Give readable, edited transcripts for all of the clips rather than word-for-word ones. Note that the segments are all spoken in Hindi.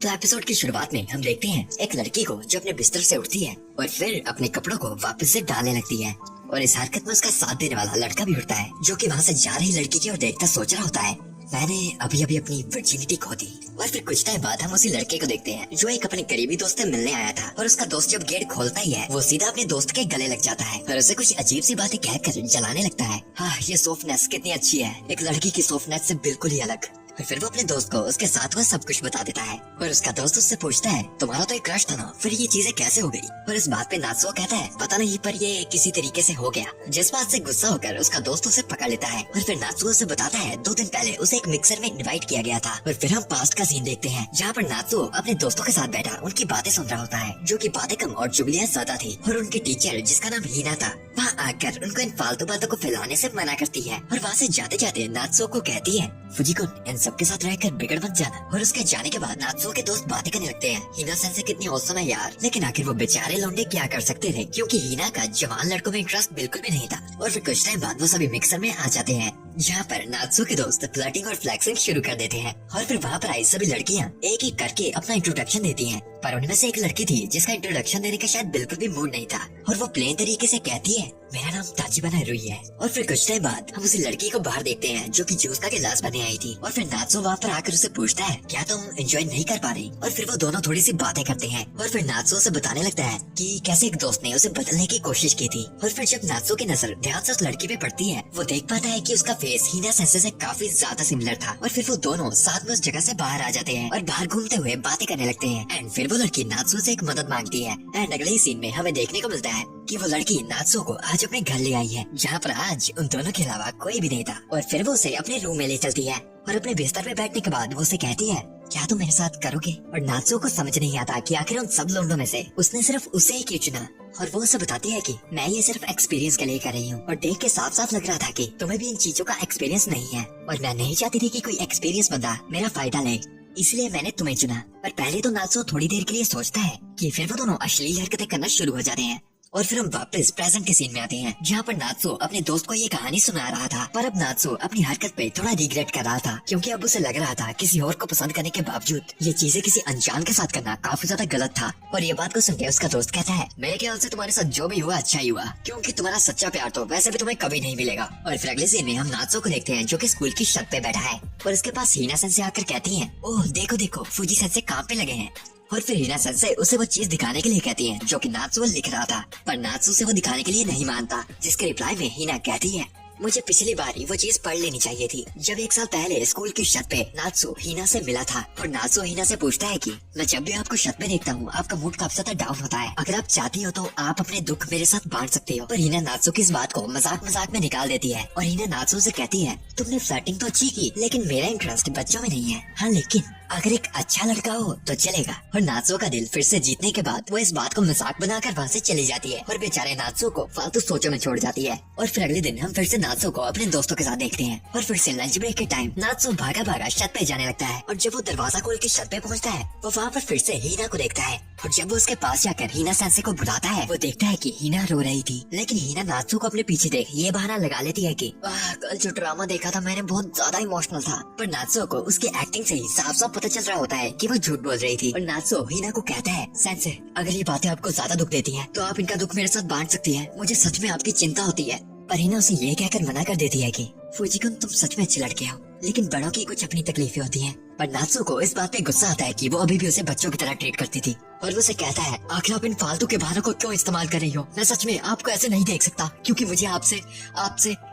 तो एपिसोड की शुरुआत में हम देखते हैं एक लड़की को जो अपने बिस्तर से उठती है और फिर अपने कपड़ों को वापस से डालने लगती है। और इस हरकत में उसका साथ देने वाला लड़का भी उठता है, जो कि वहाँ से जा रही लड़की की ओर देखता सोच रहा होता है, मैंने अभी अभी अपनी वर्जिनिटी खो दी। और फिर कुछ टाइम बाद हम उसी लड़के को देखते हैं जो एक अपने करीबी दोस्त से मिलने आया था। और उसका दोस्त जब गेट खोलता ही है वो सीधा अपने दोस्त के गले लग जाता है और उसे कुछ अजीब सी बातें कहकर जलाने लगता है। हाँ, ये सॉफ्टनेस कितनी अच्छी है, एक लड़की की सॉफ्टनेस से बिल्कुल ही अलग। और फिर वो अपने दोस्त को उसके साथ हुआ सब कुछ बता देता है और उसका दोस्त उससे पूछता है, तुम्हारा तो एक क्रश था ना, फिर ये चीजें कैसे हो गई? और इस बात पे नात्सुओ कहता है, पता नहीं पर ये किसी तरीके से हो गया। जिस बात से गुस्सा होकर उसका दोस्त उसे पकड़ लेता है और फिर नात्सुओ उसे बताता है 2 दिन पहले उसे एक मिक्सर में इनवाइट किया गया था। और फिर हम पास्ट का सीन देखते हैं जहाँ पर नात्सुओ अपने दोस्तों के साथ बैठा उनकी बातें सुन रहा होता है, जो की बातें कम और चुगलियाँ ज्यादा थी। और उनके टीचर जिसका नाम हीना था वहाँ आकर उनको इन फालतू बातों को फैलाने से मना करती है। और वहाँ से जाते जाते नात्सुओ को कहती है, फुजिकुन इन सबके साथ रहकर बिगड़ मत जाना। और उसके जाने के बाद नात्सुओ के दोस्त बातें करने लगते हैं, हीना सेंसे कितनी औसम है यार। लेकिन आखिर वो बेचारे लौंडे क्या कर सकते थे, क्योंकि हीना का जवान लड़कों में इंटरेस्ट बिल्कुल भी नहीं था। और फिर कुछ टाइम बाद वो सभी मिक्सर में आ जाते हैं, जहाँ पर नात्सुओ के दोस्त फ्लर्टिंग और फ्लैक्सिंग शुरू कर देते हैं। और फिर वहाँ पर आई सभी लड़कियाँ एक एक करके अपना इंट्रोडक्शन देती हैं। पर उनमें से एक लड़की थी जिसका इंट्रोडक्शन देने का शायद बिल्कुल भी मूड नहीं था और वो प्लेन तरीके से कहती है, मेरा नाम ताजिबा नारुई है। और फिर कुछ टाइम बाद हम उसी लड़की को बाहर देखते हैं जो कि जूस का गिलास बने आई थी। और फिर नात्सुओ वहाँ पर आकर उसे पूछता है, क्या तुम एंजॉय नहीं कर पा रही? और फिर वो दोनों थोड़ी सी बातें करते हैं और फिर नात्सुओ से बताने लगता है कि कैसे एक दोस्त ने उसे बदलने की कोशिश की थी। और फिर जब नात्सुओ की नजर ध्यान से उस लड़की पे पड़ती है वो देख पाता है कि उसका फेस हीना सेंसे से काफी ज्यादा सिमिलर था। और फिर वो दोनों साथ में उस जगह से बाहर आ जाते हैं और बाहर घूमते हुए बातें करने लगते हैं। एंड फिर वो लड़की नात्सुओ से एक मदद मांगती है। एंड अगले ही सीन में हमें देखने को मिलता है कि वो लड़की नात्सुओ को आज अपने घर ले आई है, जहाँ पर आज उन दोनों के अलावा कोई भी नहीं था। और फिर वो उसे अपने रूम में ले चलती है और अपने बिस्तर पे बैठने के बाद वो उसे कहती है, क्या तुम मेरे साथ करोगे? और नात्सुओ को समझ नहीं आता कि आखिर उन सब लोगों में से उसने सिर्फ उसे ही क्यों चुना। और वो उसे बताती है कि मैं ये सिर्फ एक्सपीरियंस के लिए कर रही हूँ। और देख के साफ साफ लग रहा था कि तुम्हें भी इन चीजों का एक्सपीरियंस नहीं है और मैं नहीं चाहती थी कि कोई एक्सपीरियंस बंदा मेरा फायदा ले, इसलिए मैंने तुम्हें चुना। पर पहले तो नात्सुओ थोड़ी देर के लिए सोचता है कि फिर वो दोनों अश्लील हरकतें करना शुरू हो जाते हैं। और फिर हम वापस प्रेजेंट के सीन में आते हैं, जहाँ पर नात्सुओ अपने दोस्त को ये कहानी सुना रहा था। पर अब नात्सुओ अपनी हरकत पे थोड़ा रिग्रेट कर रहा था, क्योंकि अब उसे लग रहा था किसी और को पसंद करने के बावजूद ये चीजें किसी अनजान के साथ करना काफी ज्यादा गलत था। और ये बात को सुनकर उसका दोस्त कहता है, मेरे ख्याल से तुम्हारे साथ जो भी हुआ अच्छा ही हुआ, क्योंकि तुम्हारा सच्चा प्यार तो वैसे भी तुम्हें कभी नहीं मिलेगा। और फिर अगले सीन में हम नात्सुओ को देखते हैं जो कि स्कूल की छत पे बैठा है और उसके पास हीना सेंसे आकर कहती है, ओह देखो देखो फूजी सेंसे काम पे लगे हैं। और फिर हीना सेंसे उसे वो चीज दिखाने के लिए कहती है जो कि नात्सुओ लिख रहा था, पर नात्सुओ से वो दिखाने के लिए नहीं मानता, जिसके रिप्लाई में हीना कहती है, मुझे पिछली बार ही वो चीज पढ़ लेनी चाहिए थी, जब 1 साल पहले स्कूल की छत पे नात्सुओ हीना से मिला था। और नात्सुओ हीना से पूछता है कि मैं जब भी आपको छत पे देखता हूँ आपका मूड काफी ज्यादा डाउन होता है, अगर आप चाहती हो तो आप अपने दुख मेरे साथ बांट सकते हो। पर हीना नात्सुओ की इस बात को मजाक मजाक में निकाल देती है और हीना नात्सुओ से कहती है, तुमने फ्लर्टिंग तो अच्छी की लेकिन मेरा इंटरेस्ट बच्चों में नहीं है। हाँ, लेकिन अगर एक अच्छा लड़का हो तो चलेगा। और नात्सुओ का दिल फिर से जीतने के बाद वो इस बात को मजाक बनाकर वहाँ से चली जाती है और बेचारे नात्सुओ को फालतू सोचों में छोड़ जाती है। और फिर अगले दिन हम फिर से नात्सुओ को अपने दोस्तों के साथ देखते हैं और फिर से लंच ब्रेक के टाइम नात्सुओ भागा भागा छत पे जाने लगता है। और जब वो दरवाजा खोल के छत पे पहुँचता है वो वहाँ पर फिर से हीना को देखता है। और जब वो उसके पास जाकर हीना सेंसे को बुलाता है वो देखता है कि हीना रो रही थी, लेकिन हीना नात्सुओ को अपने पीछे देख ये बहाना लगा लेती है कि कल जो ड्रामा देखा था मैंने बहुत ज्यादा इमोशनल था। पर नात्सुओ को उसकी एक्टिंग से ही साफ साफ पता चल रहा होता है कि वो झूठ बोल रही थी। और नात्सुओ हीना को कहता है, सेंसे अगर ये बातें आपको ज्यादा दुख देती हैं तो आप इनका दुख मेरे साथ बांट सकती हैं, मुझे सच में आपकी चिंता होती है। पर हीना उसे ये कहकर मना कर देती है कि फुजिकुन तुम सच में अच्छे लड़के हो, लेकिन बड़ों की कुछ अपनी तकलीफें होती हैं। पर नात्सुओ को इस बात पे गुस्सा आता है कि वो अभी भी उसे बच्चों की तरह ट्रीट करती थी और वो उसे कहता है, आखिर आप इन फालतू के बहानों को क्यों इस्तेमाल कर रही हो? मैं सच में आपको ऐसे नहीं देख सकता, क्योंकि मुझे आपसे।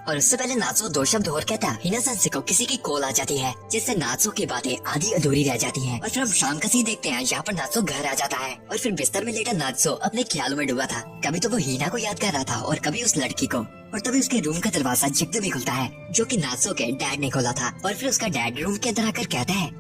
और उससे पहले नात्सुओ 2 शब्द और कहता है, हीना सेंसे को किसी की कॉल आ जाती है, जिससे नात्सुओ की बातें आधी अधूरी रह जाती हैं। और फिर हम शाम का सीन देखते हैं जहाँ पर नात्सुओ घर आ जाता है और फिर बिस्तर में लेटा नात्सुओ अपने ख्यालों में डूबा था। कभी तो वो हीना को याद कर रहा था और कभी उस लड़की को। और तभी उसके रूम का दरवाजा झकते भी खुलता है, जो कि नात्सुओ के डैड ने खोला था। और फिर उसका डैड रूम के अंदर आकर कहता है,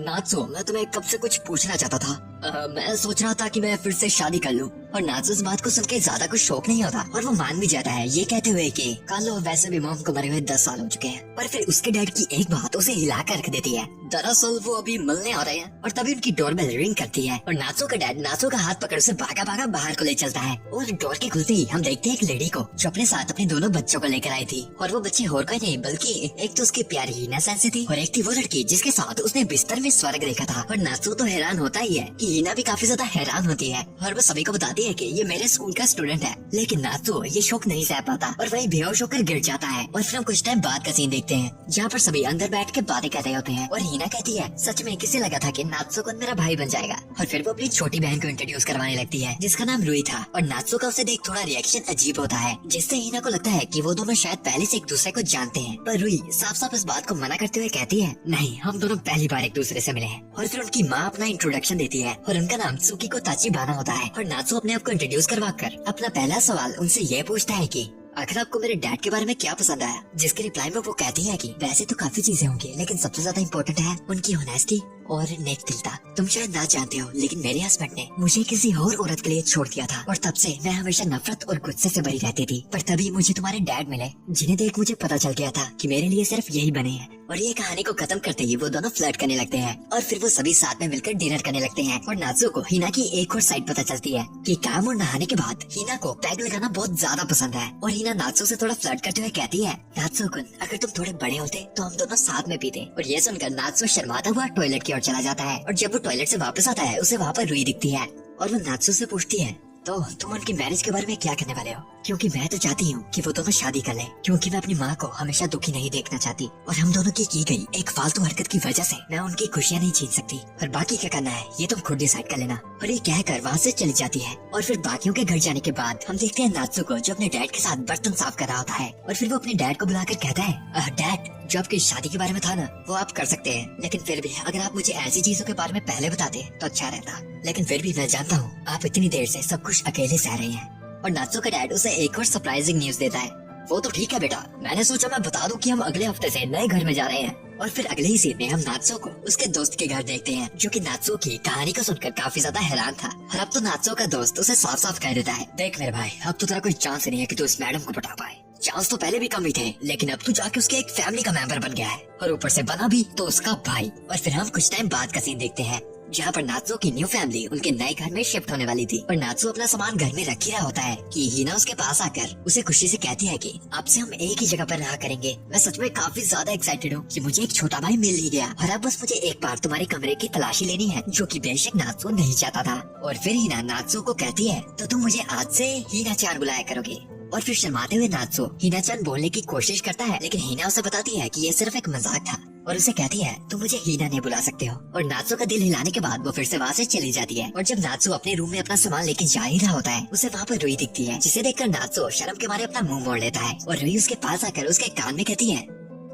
नात्सुओ मैं तुम्हें कब से कुछ पूछना चाहता था, मैं सोच रहा था कि मैं फिर से शादी कर लूं। और नाज़ो इस बात को सुन के ज्यादा कुछ शौक नहीं होता और वो मान भी जाता है, ये कहते हुए कि कार्लो वैसे भी मॉम को मरे हुए 10 साल हो चुके हैं। पर फिर उसके डैड की एक बात उसे हिला कर रख देती है। दरअसल वो अभी मिलने आ रहे हैं और तभी उनकी डोरबेल रिंग करती है और नाज़ो का डैड नाज़ो का हाथ पकड़ उसे भागा भागा बाहर को ले चलता है। और डोर के खुलते ही हम देखते हैं एक लेडी को जो अपने साथ अपने दोनों बच्चों को लेकर आई थी। और वो बच्चे और कोई नहीं बल्कि एक तो उसकी प्यारी हिना सेंसे थी और एक थी वो लड़की जिसके साथ उसने बिस्तर में स्वर्ग देखा था। और नाज़ो तो हैरान होता ही है कि हिना भी काफी ज्यादा हैरान होती है और वो सभी को बताती है कि ये मेरे स्कूल का स्टूडेंट है। लेकिन नाज़ो ये शौक नहीं सह पाता और वही बेहोश होकर गिर जाता है। और फिर हम कुछ टाइम बाद का सीन देखते हैं जहाँ पर सभी अंदर बैठ के बातें कर रहे होते हैं और हिना कहती है सच में किसे लगा था कि नाज़ो को मेरा भाई बन जाएगा। और फिर वो अपनी छोटी बहन को इंट्रोड्यूस करवाने लगती है जिसका नाम रुई था। और नाज़ो का उसे देख थोड़ा रिएक्शन अजीब होता है जिससे हिना को लगता है कि वो दोनों शायद पहले से एक दूसरे को जानते हैं। पर रुई साफ साफ इस बात को मना करते हुए कहती है नहीं, हम दोनों पहली बार एक दूसरे से मिले हैं। और फिर उनकी माँ अपना इंट्रोडक्शन देती है और उनका नाम त्सुकिको ताचिबाना होता है। और नाज़ो अपने आप को इंट्रोड्यूस करवा कर अपना पहला सवाल उनसे ये पूछता है कि आखिर आपको मेरे डैड के बारे में क्या पसंद आया। जिसके रिप्लाई में वो कहती है कि वैसे तो काफी चीजें होंगी लेकिन सबसे ज्यादा इम्पोर्टेंट है उनकी ऑनेस्टी और नेक दिलता। तुम शायद ना जानते हो लेकिन मेरे हस्बैंड ने मुझे किसी और औरत के लिए छोड़ दिया था और तब से मैं हमेशा नफरत और गुस्से से भरी रहती थी। पर तभी मुझे तुम्हारे डैड मिले जिन्हें देख मुझे पता चल गया था कि मेरे लिए सिर्फ यही बने हैं। और ये कहानी को खत्म करते ही वो दोनों फ्लर्ट करने लगते हैं और फिर वो सभी साथ में मिलकर डिनर करने लगते हैं। और नाज़ो को हिना की एक और साइड पता चलती है कि काम और नहाने के बाद हिना को पैग लगाना बहुत ज्यादा पसंद है। और हिना नाज़ो से थोड़ा फ्लर्ट करते हुए कहती है नाज़ो कुन, अगर तुम थोड़े बड़े होते तो हम दोनों साथ में पीते। और ये सुनकर नाज़ो शर्माता हुआ टॉयलेट की ओर चला जाता है। और जब वो टॉयलेट से वापस आता है उसे वहाँ पर रुई दिखती है और वो नाज़ो से पूछती है तो तुम उनकी मैरिज के बारे में क्या करने वाले हो। क्योंकि मैं तो चाहती हूँ कि वो दोनों शादी कर लें क्योंकि मैं अपनी माँ को हमेशा दुखी नहीं देखना चाहती और हम दोनों की गई एक फालतू हरकत की वजह से मैं उनकी खुशियाँ नहीं छीन सकती। और बाकी क्या करना है ये तुम खुद डिसाइड कर लेना। और ये कहकर वहाँ से चली जाती है। और फिर बाकियों के घर जाने के बाद हम देखते हैं नाज़ो को जो अपने डैड के साथ बर्तन साफ कर रहा होता है। और फिर वो अपने डैड को बुलाकर कहता है डैड, जो आपकी शादी के बारे में था ना वो आप कर सकते हैं, लेकिन फिर भी अगर आप मुझे ऐसी चीजों के बारे में पहले बताते तो अच्छा रहता। लेकिन फिर भी मैं जानता हूँ आप इतनी देर से सब कुछ अकेले सह रहे हैं। और नाज़ो का डैड उसे एक और सरप्राइजिंग न्यूज देता है। वो तो ठीक है बेटा, मैंने सोचा मैं बता दूं कि हम अगले हफ्ते से नए घर में जा रहे हैं। और फिर अगले ही सीन में हम नाज़ो को उसके दोस्त के घर देखते हैं जो कि नाज़ो की कहानी को सुनकर काफी ज्यादा हैरान था। और अब तो नाज़ो का दोस्त उसे साफ साफ कह देता है देख मेरे भाई, अब तो तेरा कोई चांस नहीं है कि तू इस मैडम को पटा पाए। चांस तो पहले भी कम ही थे लेकिन अब तू जाके उसके एक फैमिली का मेंबर बन गया है और ऊपर से बना भी तो उसका भाई। और फिर हम कुछ टाइम बाद का सीन देखते हैं जहाँ पर नाज़ो की न्यू फैमिली उनके नए घर में शिफ्ट होने वाली थी। और नाज़ो अपना सामान घर में रख ही रहा होता है कि हिना उसके पास आकर उसे खुशी से कहती है कि अब से हम एक ही जगह पर रहा करेंगे। मैं सच में काफी ज्यादा एक्साइटेड हूँ कि मुझे एक छोटा भाई मिल ही गया और अब बस मुझे एक बार तुम्हारे कमरे की तलाशी लेनी है, जो कि बेशक नाज़ो नहीं चाहता था। और फिर हिना नाज़ो को कहती है तो तुम मुझे आज से हिना चान बुलाया करोगे। और फिर शर्माते हुए नाज़ो हिना चान बोलने की कोशिश करता है लेकिन हिना उसे बताती है कि ये सिर्फ एक मजाक था और उसे कहती है तुम मुझे हिना नहीं बुला सकते हो। और नाज़ो का दिल हिलाने के बाद वो फिर से वहाँ से चली जाती है। और जब नाज़ो अपने रूम में अपना सामान लेके जा ही रहा होता है उसे वहाँ पर रुई दिखती है जिसे देखकर नाज़ो शर्म के मारे अपना मुंह मोड़ लेता है। और रुई उसके पास आकर उसके कान में कहती है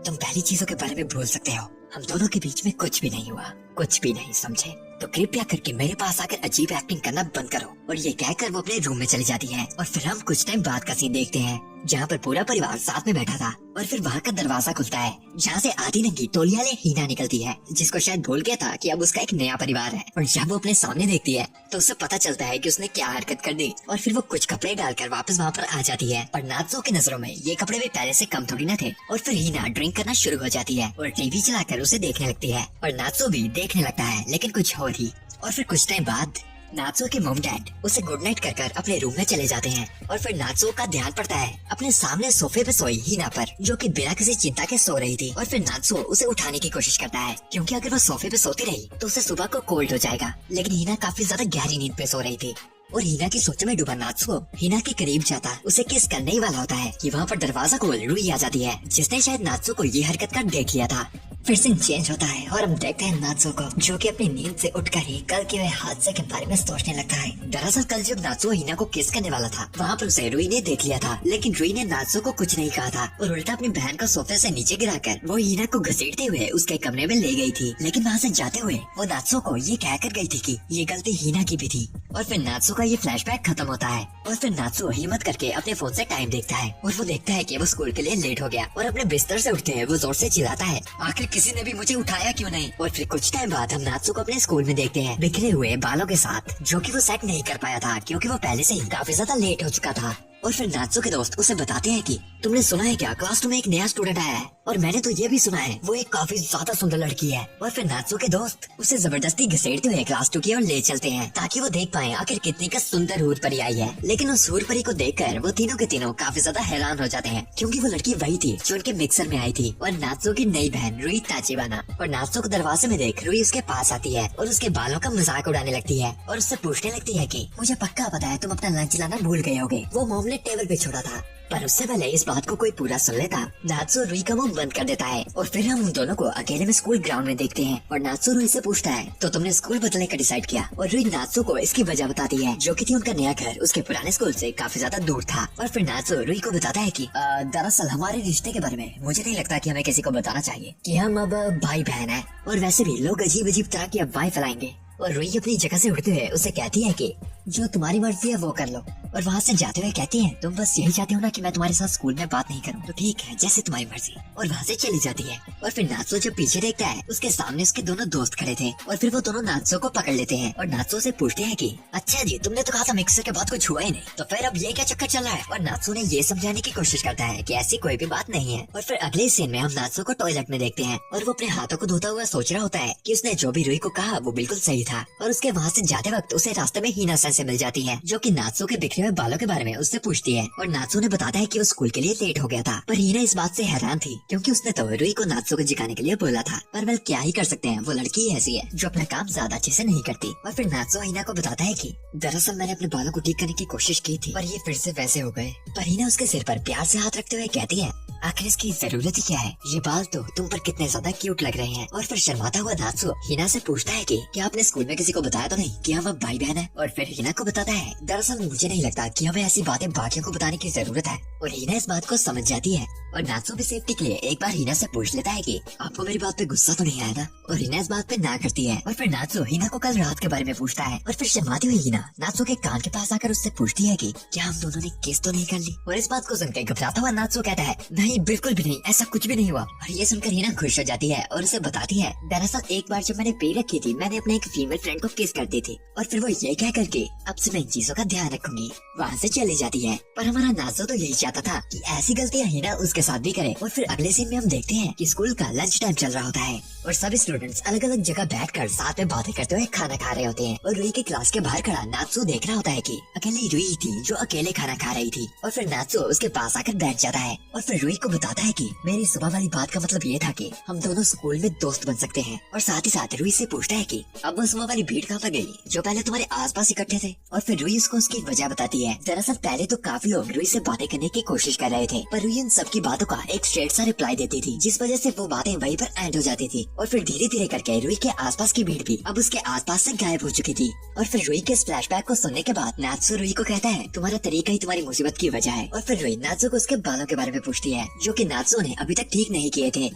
तुम पहली चीजों के बारे में भूल सकते हो, हम दोनों के बीच में कुछ भी नहीं हुआ, कुछ भी नहीं, समझे? तो कृपया करके मेरे पास आकर अजीब एक्टिंग करना बंद करो। और ये कहकर वो अपने रूम में चली जाती है। और फिर हम कुछ टाइम बाद का सीन देखते हैं जहाँ पर पूरा परिवार साथ में बैठा था। और फिर वहाँ का दरवाजा खुलता है जहाँ से आधी नंगी तौलिया ले हिना निकलती है जिसको शायद भूल गया था कि अब उसका एक नया परिवार है। और जब वो अपने सामने देखती है तो उसे पता चलता है कि उसने क्या हरकत कर दी। और फिर वो कुछ कपड़े डालकर वापस वहाँ पर आ जाती है। और नाज़ो की नजरों में ये कपड़े भी पहले से कम थोड़ी न थे। और फिर हिना ड्रिंक करना शुरू हो जाती है और टीवी चलाकर उसे देखने लगती है। और नाज़ो भी देखने लगता है लेकिन कुछ और ही। और फिर कुछ टाइम बाद नाज़ो के मॉम डैड उसे गुड नाइट कर अपने रूम में चले जाते हैं। और फिर नाज़ो का ध्यान पड़ता है अपने सामने सोफे पे सोई हिना पर, जो कि बिना किसी चिंता के सो रही थी। और फिर नाज़ो उसे उठाने की कोशिश करता है क्योंकि अगर वो सोफे पे सोती रही तो उसे सुबह को कोल्ड हो जाएगा। लेकिन हिना काफी ज्यादा गहरी नींद पे सो रही थी। और हिना की सोच में डूबा नाज़ो हिना के करीब जाता उसे किस करने ही वाला होता है कि वहाँ पर दरवाजा खोल रुई आ जाती है जिसने शायद नाज़ो को ये हरकत कर देख लिया था। फिर सीन चेंज होता है और हम देखते हैं नाज़ो को जो कि अपनी नींद से उठकर ही कल के हुए हादसे के बारे में सोचने लगता है। दरअसल कल जब नाज़ो हिना को किस करने वाला था वहाँ पर उसे रुई ने देख लिया था, लेकिन रुई ने नाज़ो को कुछ नहीं कहा था और उल्टा अपनी बहन को सोफे से नीचे गिराकर वो हिना को घसीटते हुए उसके कमरे में ले गई थी। लेकिन वहाँ से जाते हुए वो नाज़ो को ये कहकर गई थी कि ये गलती हिना की भी थी। और फिर नाज़ो का ये फ्लैशबैक खत्म होता है और फिर नाज़ो हिम्मत करके अपने फोन से टाइम देखता है और वो देखता है कि वो स्कूल के लिए लेट हो गया। और अपने बिस्तर से उठते हैं वो जोर से चिल्लाता है आखिर किसी ने भी मुझे उठाया क्यों नहीं। और फिर कुछ टाइम बाद हम नात्सु को अपने स्कूल में देखते हैं बिखरे हुए बालों के साथ, जो कि वो सेट नहीं कर पाया था क्योंकि वो पहले से ही काफी ज्यादा लेट हो चुका था। और फिर नात्सु के दोस्त उसे बताते हैं कि तुमने सुना है क्या, क्लास 2 में एक नया स्टूडेंट आया है और मैंने तो ये भी सुना है वो एक काफी ज्यादा सुंदर लड़की है। और फिर नात्सु के दोस्त उसे जबरदस्ती घसीटते हुए क्लास 2 की ओर ले चलते हैं ताकि वो देख पाए आखिर कितनी का सुंदर हूर परी आई है। लेकिन उस हूर परी को देखकर वो तीनों के तीनों काफी ज्यादा हैरान हो जाते हैं क्योंकि वो लड़की वही थी जो उनके मिक्सर में आई थी और नात्सु की नई बहन रुई ताचिबाना। और नात्सु को दरवाजे में देख रुई उसके पास आती है और उसके बालों का मजाक उड़ाने लगती है और उससे पूछने लगती है कि मुझे पक्का पता है तुम अपना लंच लाना भूल गए होगे, वो मोमलेट टेबल पे छोड़ा था। पर उससे पहले इस बात को कोई पूरा सुन लेता, नात्सु रुई का मुंह बंद कर देता है। और फिर हम उन दोनों को अकेले में स्कूल ग्राउंड में देखते हैं और नात्सु रुई से पूछता है तो तुमने स्कूल बदलने का डिसाइड किया। और रुई नात्सु को इसकी वजह बताती है जो कि थी उनका नया घर उसके पुराने स्कूल से काफी ज्यादा दूर था। और फिर नात्सु रुई को बताता है कि दरअसल हमारे रिश्ते के बारे में मुझे नहीं लगता कि हमें किसी को बताना चाहिए कि हम अब भाई बहन है, और वैसे भी लोग अजीब अजीब तरह की अफवाहें फैलाएंगे। और रुई अपनी जगह से उठते हुए उसे कहती है कि जो तुम्हारी मर्जी है वो कर लो। और वहाँ से जाते हुए कहती है तुम बस यही चाहते हो ना कि मैं तुम्हारे साथ स्कूल में बात नहीं करूँ, तो ठीक है जैसे तुम्हारी मर्जी। और वहाँ से चली जाती है। और फिर नात्सु जब पीछे देखता है उसके सामने उसके दोनों दोस्त खड़े थे और फिर वो दोनों नात्सु को पकड़ लेते हैं और नात्सु से पूछते हैं कि अच्छा जी तुमने तो कहा था मिक्सर के बाद कुछ हुआ ही नहीं, तो फिर अब ये क्या चक्कर चल रहा है। और नात्सु ने ये समझाने की कोशिश करता है कि ऐसी कोई भी बात नहीं है। और फिर अगले सीन में हम नात्सु को टॉयलेट में देखते हैं और वो अपने हाथों को धोता हुआ सोच रहा होता है कि उसने जो भी रुई को कहा वो बिल्कुल सही था। और उसके वहाँ से जाते वक्त उसे रास्ते में हीना सन से मिल जाती है जो कि नात्सु के बिखरे हुए बालों के बारे में उससे पूछती है। और नात्सु ने बताता है कि वो स्कूल के लिए लेट हो गया था, पर हीना इस बात से हैरान थी क्योंकि उसने तो रुई को नात्सु को जिकाने के लिए बोला था। पर वह क्या ही कर सकते हैं, वो लड़की ही ऐसी है जो अपना काम ज्यादा अच्छे से नहीं करती। और फिर नात्सु हीना को बताता है कि दरअसल मैंने अपने बालों को ठीक करने की कोशिश की थी पर ये फिर से वैसे हो गए। पर हीना उसके सिर पर प्यार से हाथ रखते हुए कहती है आखिर इसकी जरूरत ही क्या है, ये बाल तो तुम पर कितने ज्यादा क्यूट लग रहे हैं। और फिर शर्माता हुआ नात्सु हीना से पूछता है कि क्या आपने स्कूल में किसी को बताया तो नहीं कि हम अब भाई बहन है। और फिर हीना को बताता है दरअसल मुझे नहीं लगता कि हमें ऐसी बातें बाकियों को बताने की जरूरत है। और हीना इस बात को समझ जाती है और नात्सु भी सेफ्टी के लिए एक बार हीना से पूछ लेता है कि आपको मेरी बात पे गुस्सा तो नहीं आया ना। और हीना इस बात पे ना करती है। और फिर नात्सु हीना को कल रात के बारे में पूछता है और फिर शर्माती हुई हीना नात्सु के कान के पास आकर उससे पूछती है कि क्या हम दोनों ने किस तो नहीं कर ली। और इस बात को सुनकर घबराता हुआ नात्सु कहता है नहीं बिल्कुल भी नहीं, ऐसा कुछ भी नहीं हुआ। और ये सुनकर हीना खुश हो जाती है और उसे बताती है दरअसल एक बार जब मैंने पी रखी थी मैंने अपने एक फीमेल फ्रेंड को किस कर दी थी और फिर वो ये कह करके अब से मैं इन चीजों का ध्यान रखूंगी। वहाँ से चली जाती है। पर हमारा नात्सु तो यही चाहता था कि ऐसी गलतियाँ हीना उसके साथ भी करे। और फिर अगले सीन में हम देखते हैं कि स्कूल का लंच टाइम चल रहा होता है और सभी स्टूडेंट्स अलग अलग जगह बैठकर साथ में बातें करते हुए खाना खा रहे होते हैं। और रुई के क्लास के बाहर खड़ा नात्सु देख रहा होता है कि अकेली रुई थी जो अकेले खाना खा रही थी। और फिर नात्सु उसके पास आकर बैठ जाता है और फिर रुई को बताता है कि मेरी सुबह वाली बात का मतलब ये था कि हम दोनों स्कूल में दोस्त बन सकते हैं। और साथ ही साथ रुई से पूछता है कि अब वो सुबह वाली भीड़ कहाँ पर गई जो पहले तुम्हारे आसपास इकट्ठे थे। और फिर रुई उसको उसकी वजह बताती है। दरअसल पहले तो काफी लोग रुई से बातें करने की कोशिश कर रहे थे पर रुई उन सबकी बातों का एक स्ट्रेट सा रिप्लाई देती थी जिस वजह से वो बातें वहीं पर एंड हो जाती थी। और फिर धीरे धीरे करके रुई के आसपास की भीड़ भी अब उसके आसपास से गायब हो चुकी थी। और फिर रुई के फ्लैशबैक को सुनने के बाद नात्सु रुई को कहता है तुम्हारा तरीका ही तुम्हारी मुसीबत की वजह है। और फिर रुई नात्सु को उसके बालों के बारे में पूछती है जो कि नात्सु ने अभी तक ठीक नहीं किए थे।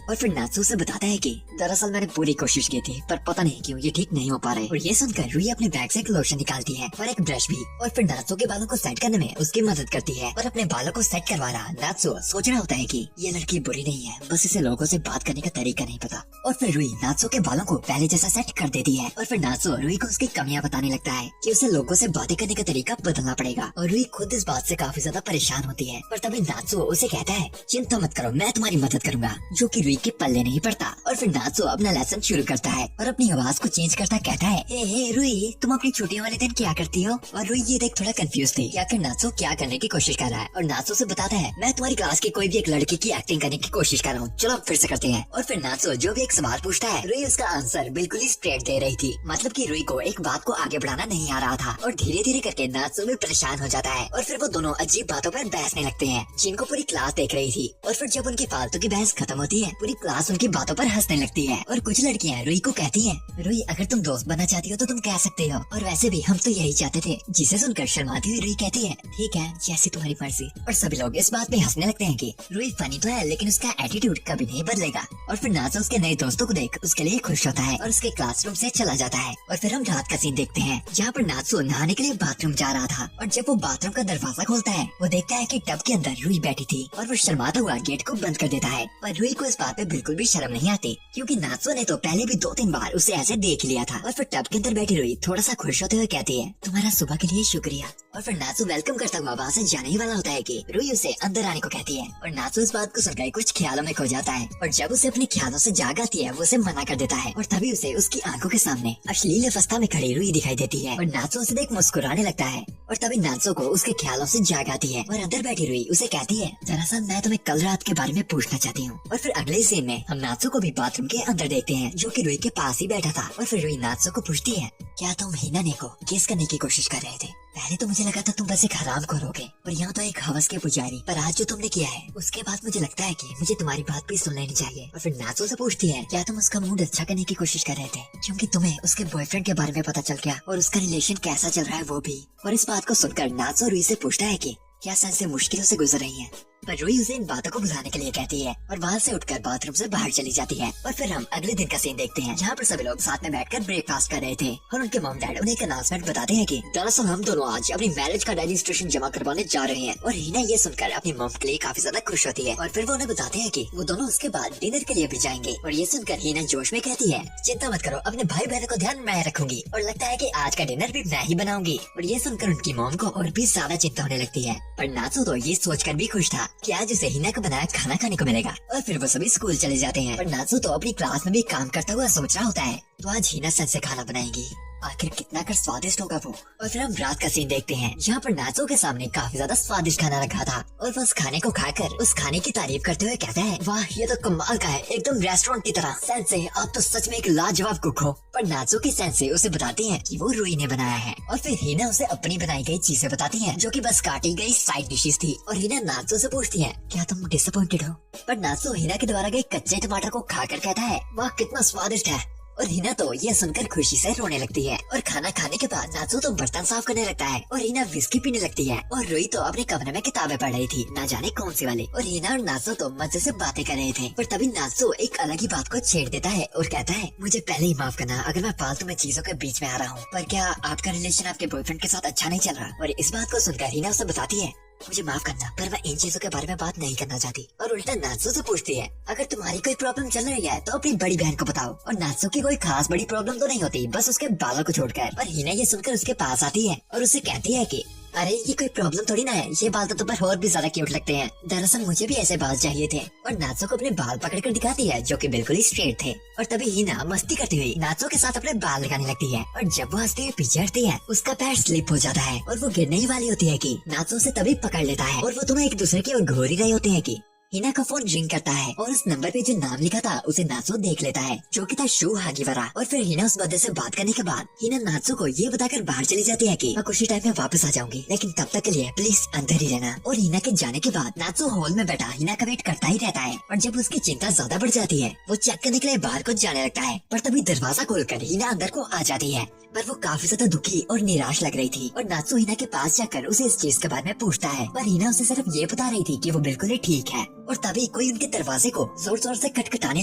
और फिर नात्सु से बताता है कि दरअसल मैंने पूरी कोशिश की थी पर पता नहीं क्यों ये ठीक नहीं हो पा रहे। और ये सुनकर रुई अपने बैग से एक लोशन निकालती है और एक ब्रश भी। और फिर नात्सु के बालों को सेट करने में उसकी मदद करती है और अपने बालों को सेट करवा रहा नात्सु सोच रहा होता है कि ये लड़की बुरी नहीं है, बस इसे लोगों से बात करने का तरीका नहीं पता। और फिर रुई नात्सु के बालों को पहले जैसा सेट कर देती है। और फिर नात्सु रुई को उसकी कमियां बताने लगता है कि उसे लोगों से बातें करने का तरीका बदलना पड़ेगा। और रुई खुद इस बात से काफी ज्यादा परेशान होती है। पर तभी नात्सु उसे कहता है चिंता मत करो मैं तुम्हारी मदद करूंगा, जो कि रुई के पल्ले नहीं पड़ता। और फिर नात्सु अपना लेसन शुरू करता है और अपनी आवाज को चेंज करता कहता है ए रुई तुम अपनी छुट्टियों वाले दिन क्या करती हो। और रुई ये देख थोड़ा कंफ्यूज थी कि आखिर नात्सु क्या करने की कोशिश कर रहा है। और नात्सु से बताता है मैं तुम्हारी क्लास की कोई भी एक लड़की की एक्टिंग करने की कोशिश कर रहा हूँ, चलो फिर से करते हैं। और फिर नात्सु जो भी एक सवाल पूछता है रुई उसका आंसर बिल्कुल ही स्ट्रेट दे रही थी, मतलब कि रुई को एक बात को आगे बढ़ाना नहीं आ रहा था। और धीरे धीरे करके नात्सु भी परेशान हो जाता है और फिर वो दोनों अजीब बातों पर बहसने लगते हैं जिनको पूरी क्लास देख रही थी। और फिर जब उनकी फालतू की बहस खत्म होती है पूरी क्लास उनकी बातों पर हंसने लगती है। और कुछ लड़कियां रुई को कहती हैं रुई अगर तुम दोस्त बनना चाहती हो तो तुम कह सकते हो, और वैसे भी हम तो यही चाहते थे। जिसे सुनकर शर्माती हुई रुई कहती है ठीक है जैसी तुम्हारी मर्जी। और सभी लोग इस बात पे हंसने लगते हैं कि रुई फनी तो है लेकिन उसका एटीट्यूड कभी नहीं बदलेगा। और फिर नात्सु उसके नए दोस्तों नात्सो को देख उसके लिए खुश होता है और उसके क्लासरूम से चला जाता है। और फिर हम रात का सीन देखते हैं जहाँ पर नात्सो नहाने के लिए बाथरूम जा रहा था और जब वो बाथरूम का दरवाजा खोलता है वो देखता है कि टब के अंदर रुई बैठी थी और वो शर्माता हुआ गेट को बंद कर देता है। पर रुई को इस बात पे बिल्कुल भी शर्म नहीं आती क्योंकि नात्सो ने तो पहले भी 2-3 बार उसे ऐसे देख लिया था। और फिर टब के अंदर बैठी रुई थोड़ा सा खुश होते हुए कहती है, तुम्हारा सुबह के लिए शुक्रिया। और फिर नात्सो वेलकम करता हुआ वहाँ से जाने ही वाला होता है कि रुई उसे अंदर आने को कहती है और नात्सो इस बात को सुनकर कुछ ख्यालों में खो जाता है। और जब उसे अपने ख्यालों से जाग आती है वो उसे मना कर देता है और तभी उसे उसकी आंखों के सामने अश्लील अवस्था में खड़ी रुई दिखाई देती है और नात्सो उसे देख मुस्कुराने लगता है। और तभी नात्सो को उसके ख्यालों से जाग आती है और अंदर बैठी रुई उसे कहती है, दरअसल मैं तुम्हें कल रात के बारे में पूछना चाहती हूँ। और फिर अगले सीन में हम नात्सो को भी बाथरूम के अंदर देखते हैं जो कि रुई के पास ही बैठा था। और फिर रुई नात्सो को पूछती है, क्या तुम हिनाने को किस करने की कोशिश कर रहे थे? पहले तो मुझे लगा था तुम बस एक हराम करोगे और यहाँ तो एक हवस के पुजारी, पर आज जो तुमने किया है उसके बाद मुझे लगता है कि मुझे तुम्हारी बात भी सुन लेनी चाहिए। और फिर नात्सो से पूछती है, क्या तुम उसका मूड अच्छा करने की कोशिश कर रहे थे क्योंकि तुम्हें उसके बॉयफ्रेंड के बारे में पता चल गया और उसका रिलेशन कैसा चल रहा है वो भी। और इस बात को सुनकर नात्सो रुई से पूछता है कि क्या सांसें मुश्किलों से गुजर रही हैं? पर रुई उसे इन बातों को भुलाने के लिए कहती है और वहाँ से उठकर बाथरूम से बाहर चली जाती है। और फिर हम अगले दिन का सीन देखते हैं जहाँ पर सभी लोग साथ में बैठकर ब्रेकफास्ट कर रहे थे और उनके मॉम डैड उन्हें एक अनाउंसमेंट बताते हैं कि दरअसल हम दोनों आज अपनी मैरिज का रजिस्ट्रेशन जमा करवाने जा रहे हैं। और हिना ये सुनकर अपनी मॉम के लिए काफी ज्यादा खुश होती है। और फिर वो उन्हें बताते हैं कि वो दोनों उसके बाद डिनर के लिए भी जाएंगे। और ये सुनकर हिना जोश में कहती है, चिंता मत करो, अपने भाई बहनों को ध्यान मैं रखूंगी और लगता है कि आज का डिनर भी मैं ही बनाऊंगी। और ये सुनकर उनकी मॉम को और भी ज्यादा चिंता होने लगती है। पर नात्सो तो ये सोचकर भी खुश था कि आज उसे हिना का बनाया खाना खाने को मिलेगा। और फिर वो सभी स्कूल चले जाते हैं। पर नात्सो तो अपनी क्लास में भी काम करता हुआ सोच रहा होता है, तो आज हिना सन से खाना बनाएगी, आखिर कितना कर स्वादिष्ट होगा वो। और फिर हम रात का सीन देखते हैं जहाँ पर नात्सो के सामने काफी ज्यादा स्वादिष्ट खाना रखा था और वो उस खाने को खाकर उस खाने की तारीफ करते हुए कहता है, वाह ये तो कमाल का है, एकदम रेस्टोरेंट की तरह। सेंसे आप तो सच में एक लाजवाब कुक हो। पर नात्सो की सेंसे उसे बताती है कि वो रुई ने बनाया है। और फिर हिना उसे अपनी बनाई गई चीजें बताती है जो कि बस काटी गई साइड डिशेस थी। और हिना नात्सो से पूछती है, क्या तुम डिसअपॉइंटेड हो? पर नात्सो हिना के द्वारा गए कच्चे टमाटर को खाकर कहता है, वाह कितना स्वादिष्ट है। और हिना तो ये सुनकर खुशी से रोने लगती है। और खाना खाने के बाद नात्सो तो बर्तन साफ करने लगता है और हिना विस्की पीने लगती है। और रुई तो अपने कमरे में किताबें पढ़ रही थी, ना जाने कौन सी वाली। और हिना और नात्सो तो मजे से बातें कर रहे थे। पर तभी नात्सो एक अलग ही बात को छेड़ देता है और कहता है, मुझे पहले ही माफ करना अगर मैं फालतू में चीजों के बीच में आ रहा हूँ, पर क्या आपका रिलेशन आपके बॉयफ्रेंड के साथ अच्छा नहीं चल रहा? और इस बात को सुनकर हिना उसे बताती है, मुझे माफ करना पर मैं इन चीजों के बारे में बात नहीं करना चाहती। और उल्टा नात्सो से पूछती है, अगर तुम्हारी कोई प्रॉब्लम चल रही है तो अपनी बड़ी बहन को बताओ। और नात्सो की कोई खास बड़ी प्रॉब्लम तो नहीं होती, बस उसके बालों को छोड़कर। और हिना ये सुनकर उसके पास आती है और उससे कहती है कि अरे ये कोई प्रॉब्लम थोड़ी ना है, ये बाल तो तुम पर और भी ज्यादा क्यूट लगते हैं। दरअसल मुझे भी ऐसे बाल चाहिए थे। और नात्सो को अपने बाल पकड़कर दिखाती है जो कि बिल्कुल ही स्ट्रेट थे। और तभी हिना मस्ती करती हुई नात्सो के साथ अपने बाल लगाने लगती है। और जब वो हंसते हुए पीछे हटती है उसका पैर स्लिप हो जाता है और वो गिरने ही वाली होती है कि नात्सो से तभी पकड़ लेता है। और वो दोनों एक दूसरे की ओर घूर ही रहे होते हैं कि हिना का फोन रिंग करता है और उस नंबर पे जो नाम लिखा था उसे नात्सो देख लेता है जो कि था शू हागिवारा। और फिर हिना उस बंदे से बात करने के बाद हिना नात्सो को ये बताकर बाहर चली जाती है कि मैं कुछ ही टाइम में वापस आ जाऊंगी, लेकिन तब तक के लिए प्लीज अंदर ही रहना। और हिना के जाने के बाद नात्सो हॉल में बैठा हिना का वेट करता ही रहता है। और जब उसकी चिंता ज्यादा बढ़ जाती है वो चेक करने के लिए बाहर को जाने लगता है। पर तभी दरवाजा खोलकर हिना अंदर को आ जाती है। पर वो काफी ज्यादा दुखी और निराश लग रही थी। और नात्सो हिना के पास जाकर उसे इस चीज के बारे में पूछता है, पर हिना उसे सिर्फ ये बता रही थी कि वो बिल्कुल ही ठीक है। और तभी कोई उनके दरवाजे को जोर जोर से खटखटाने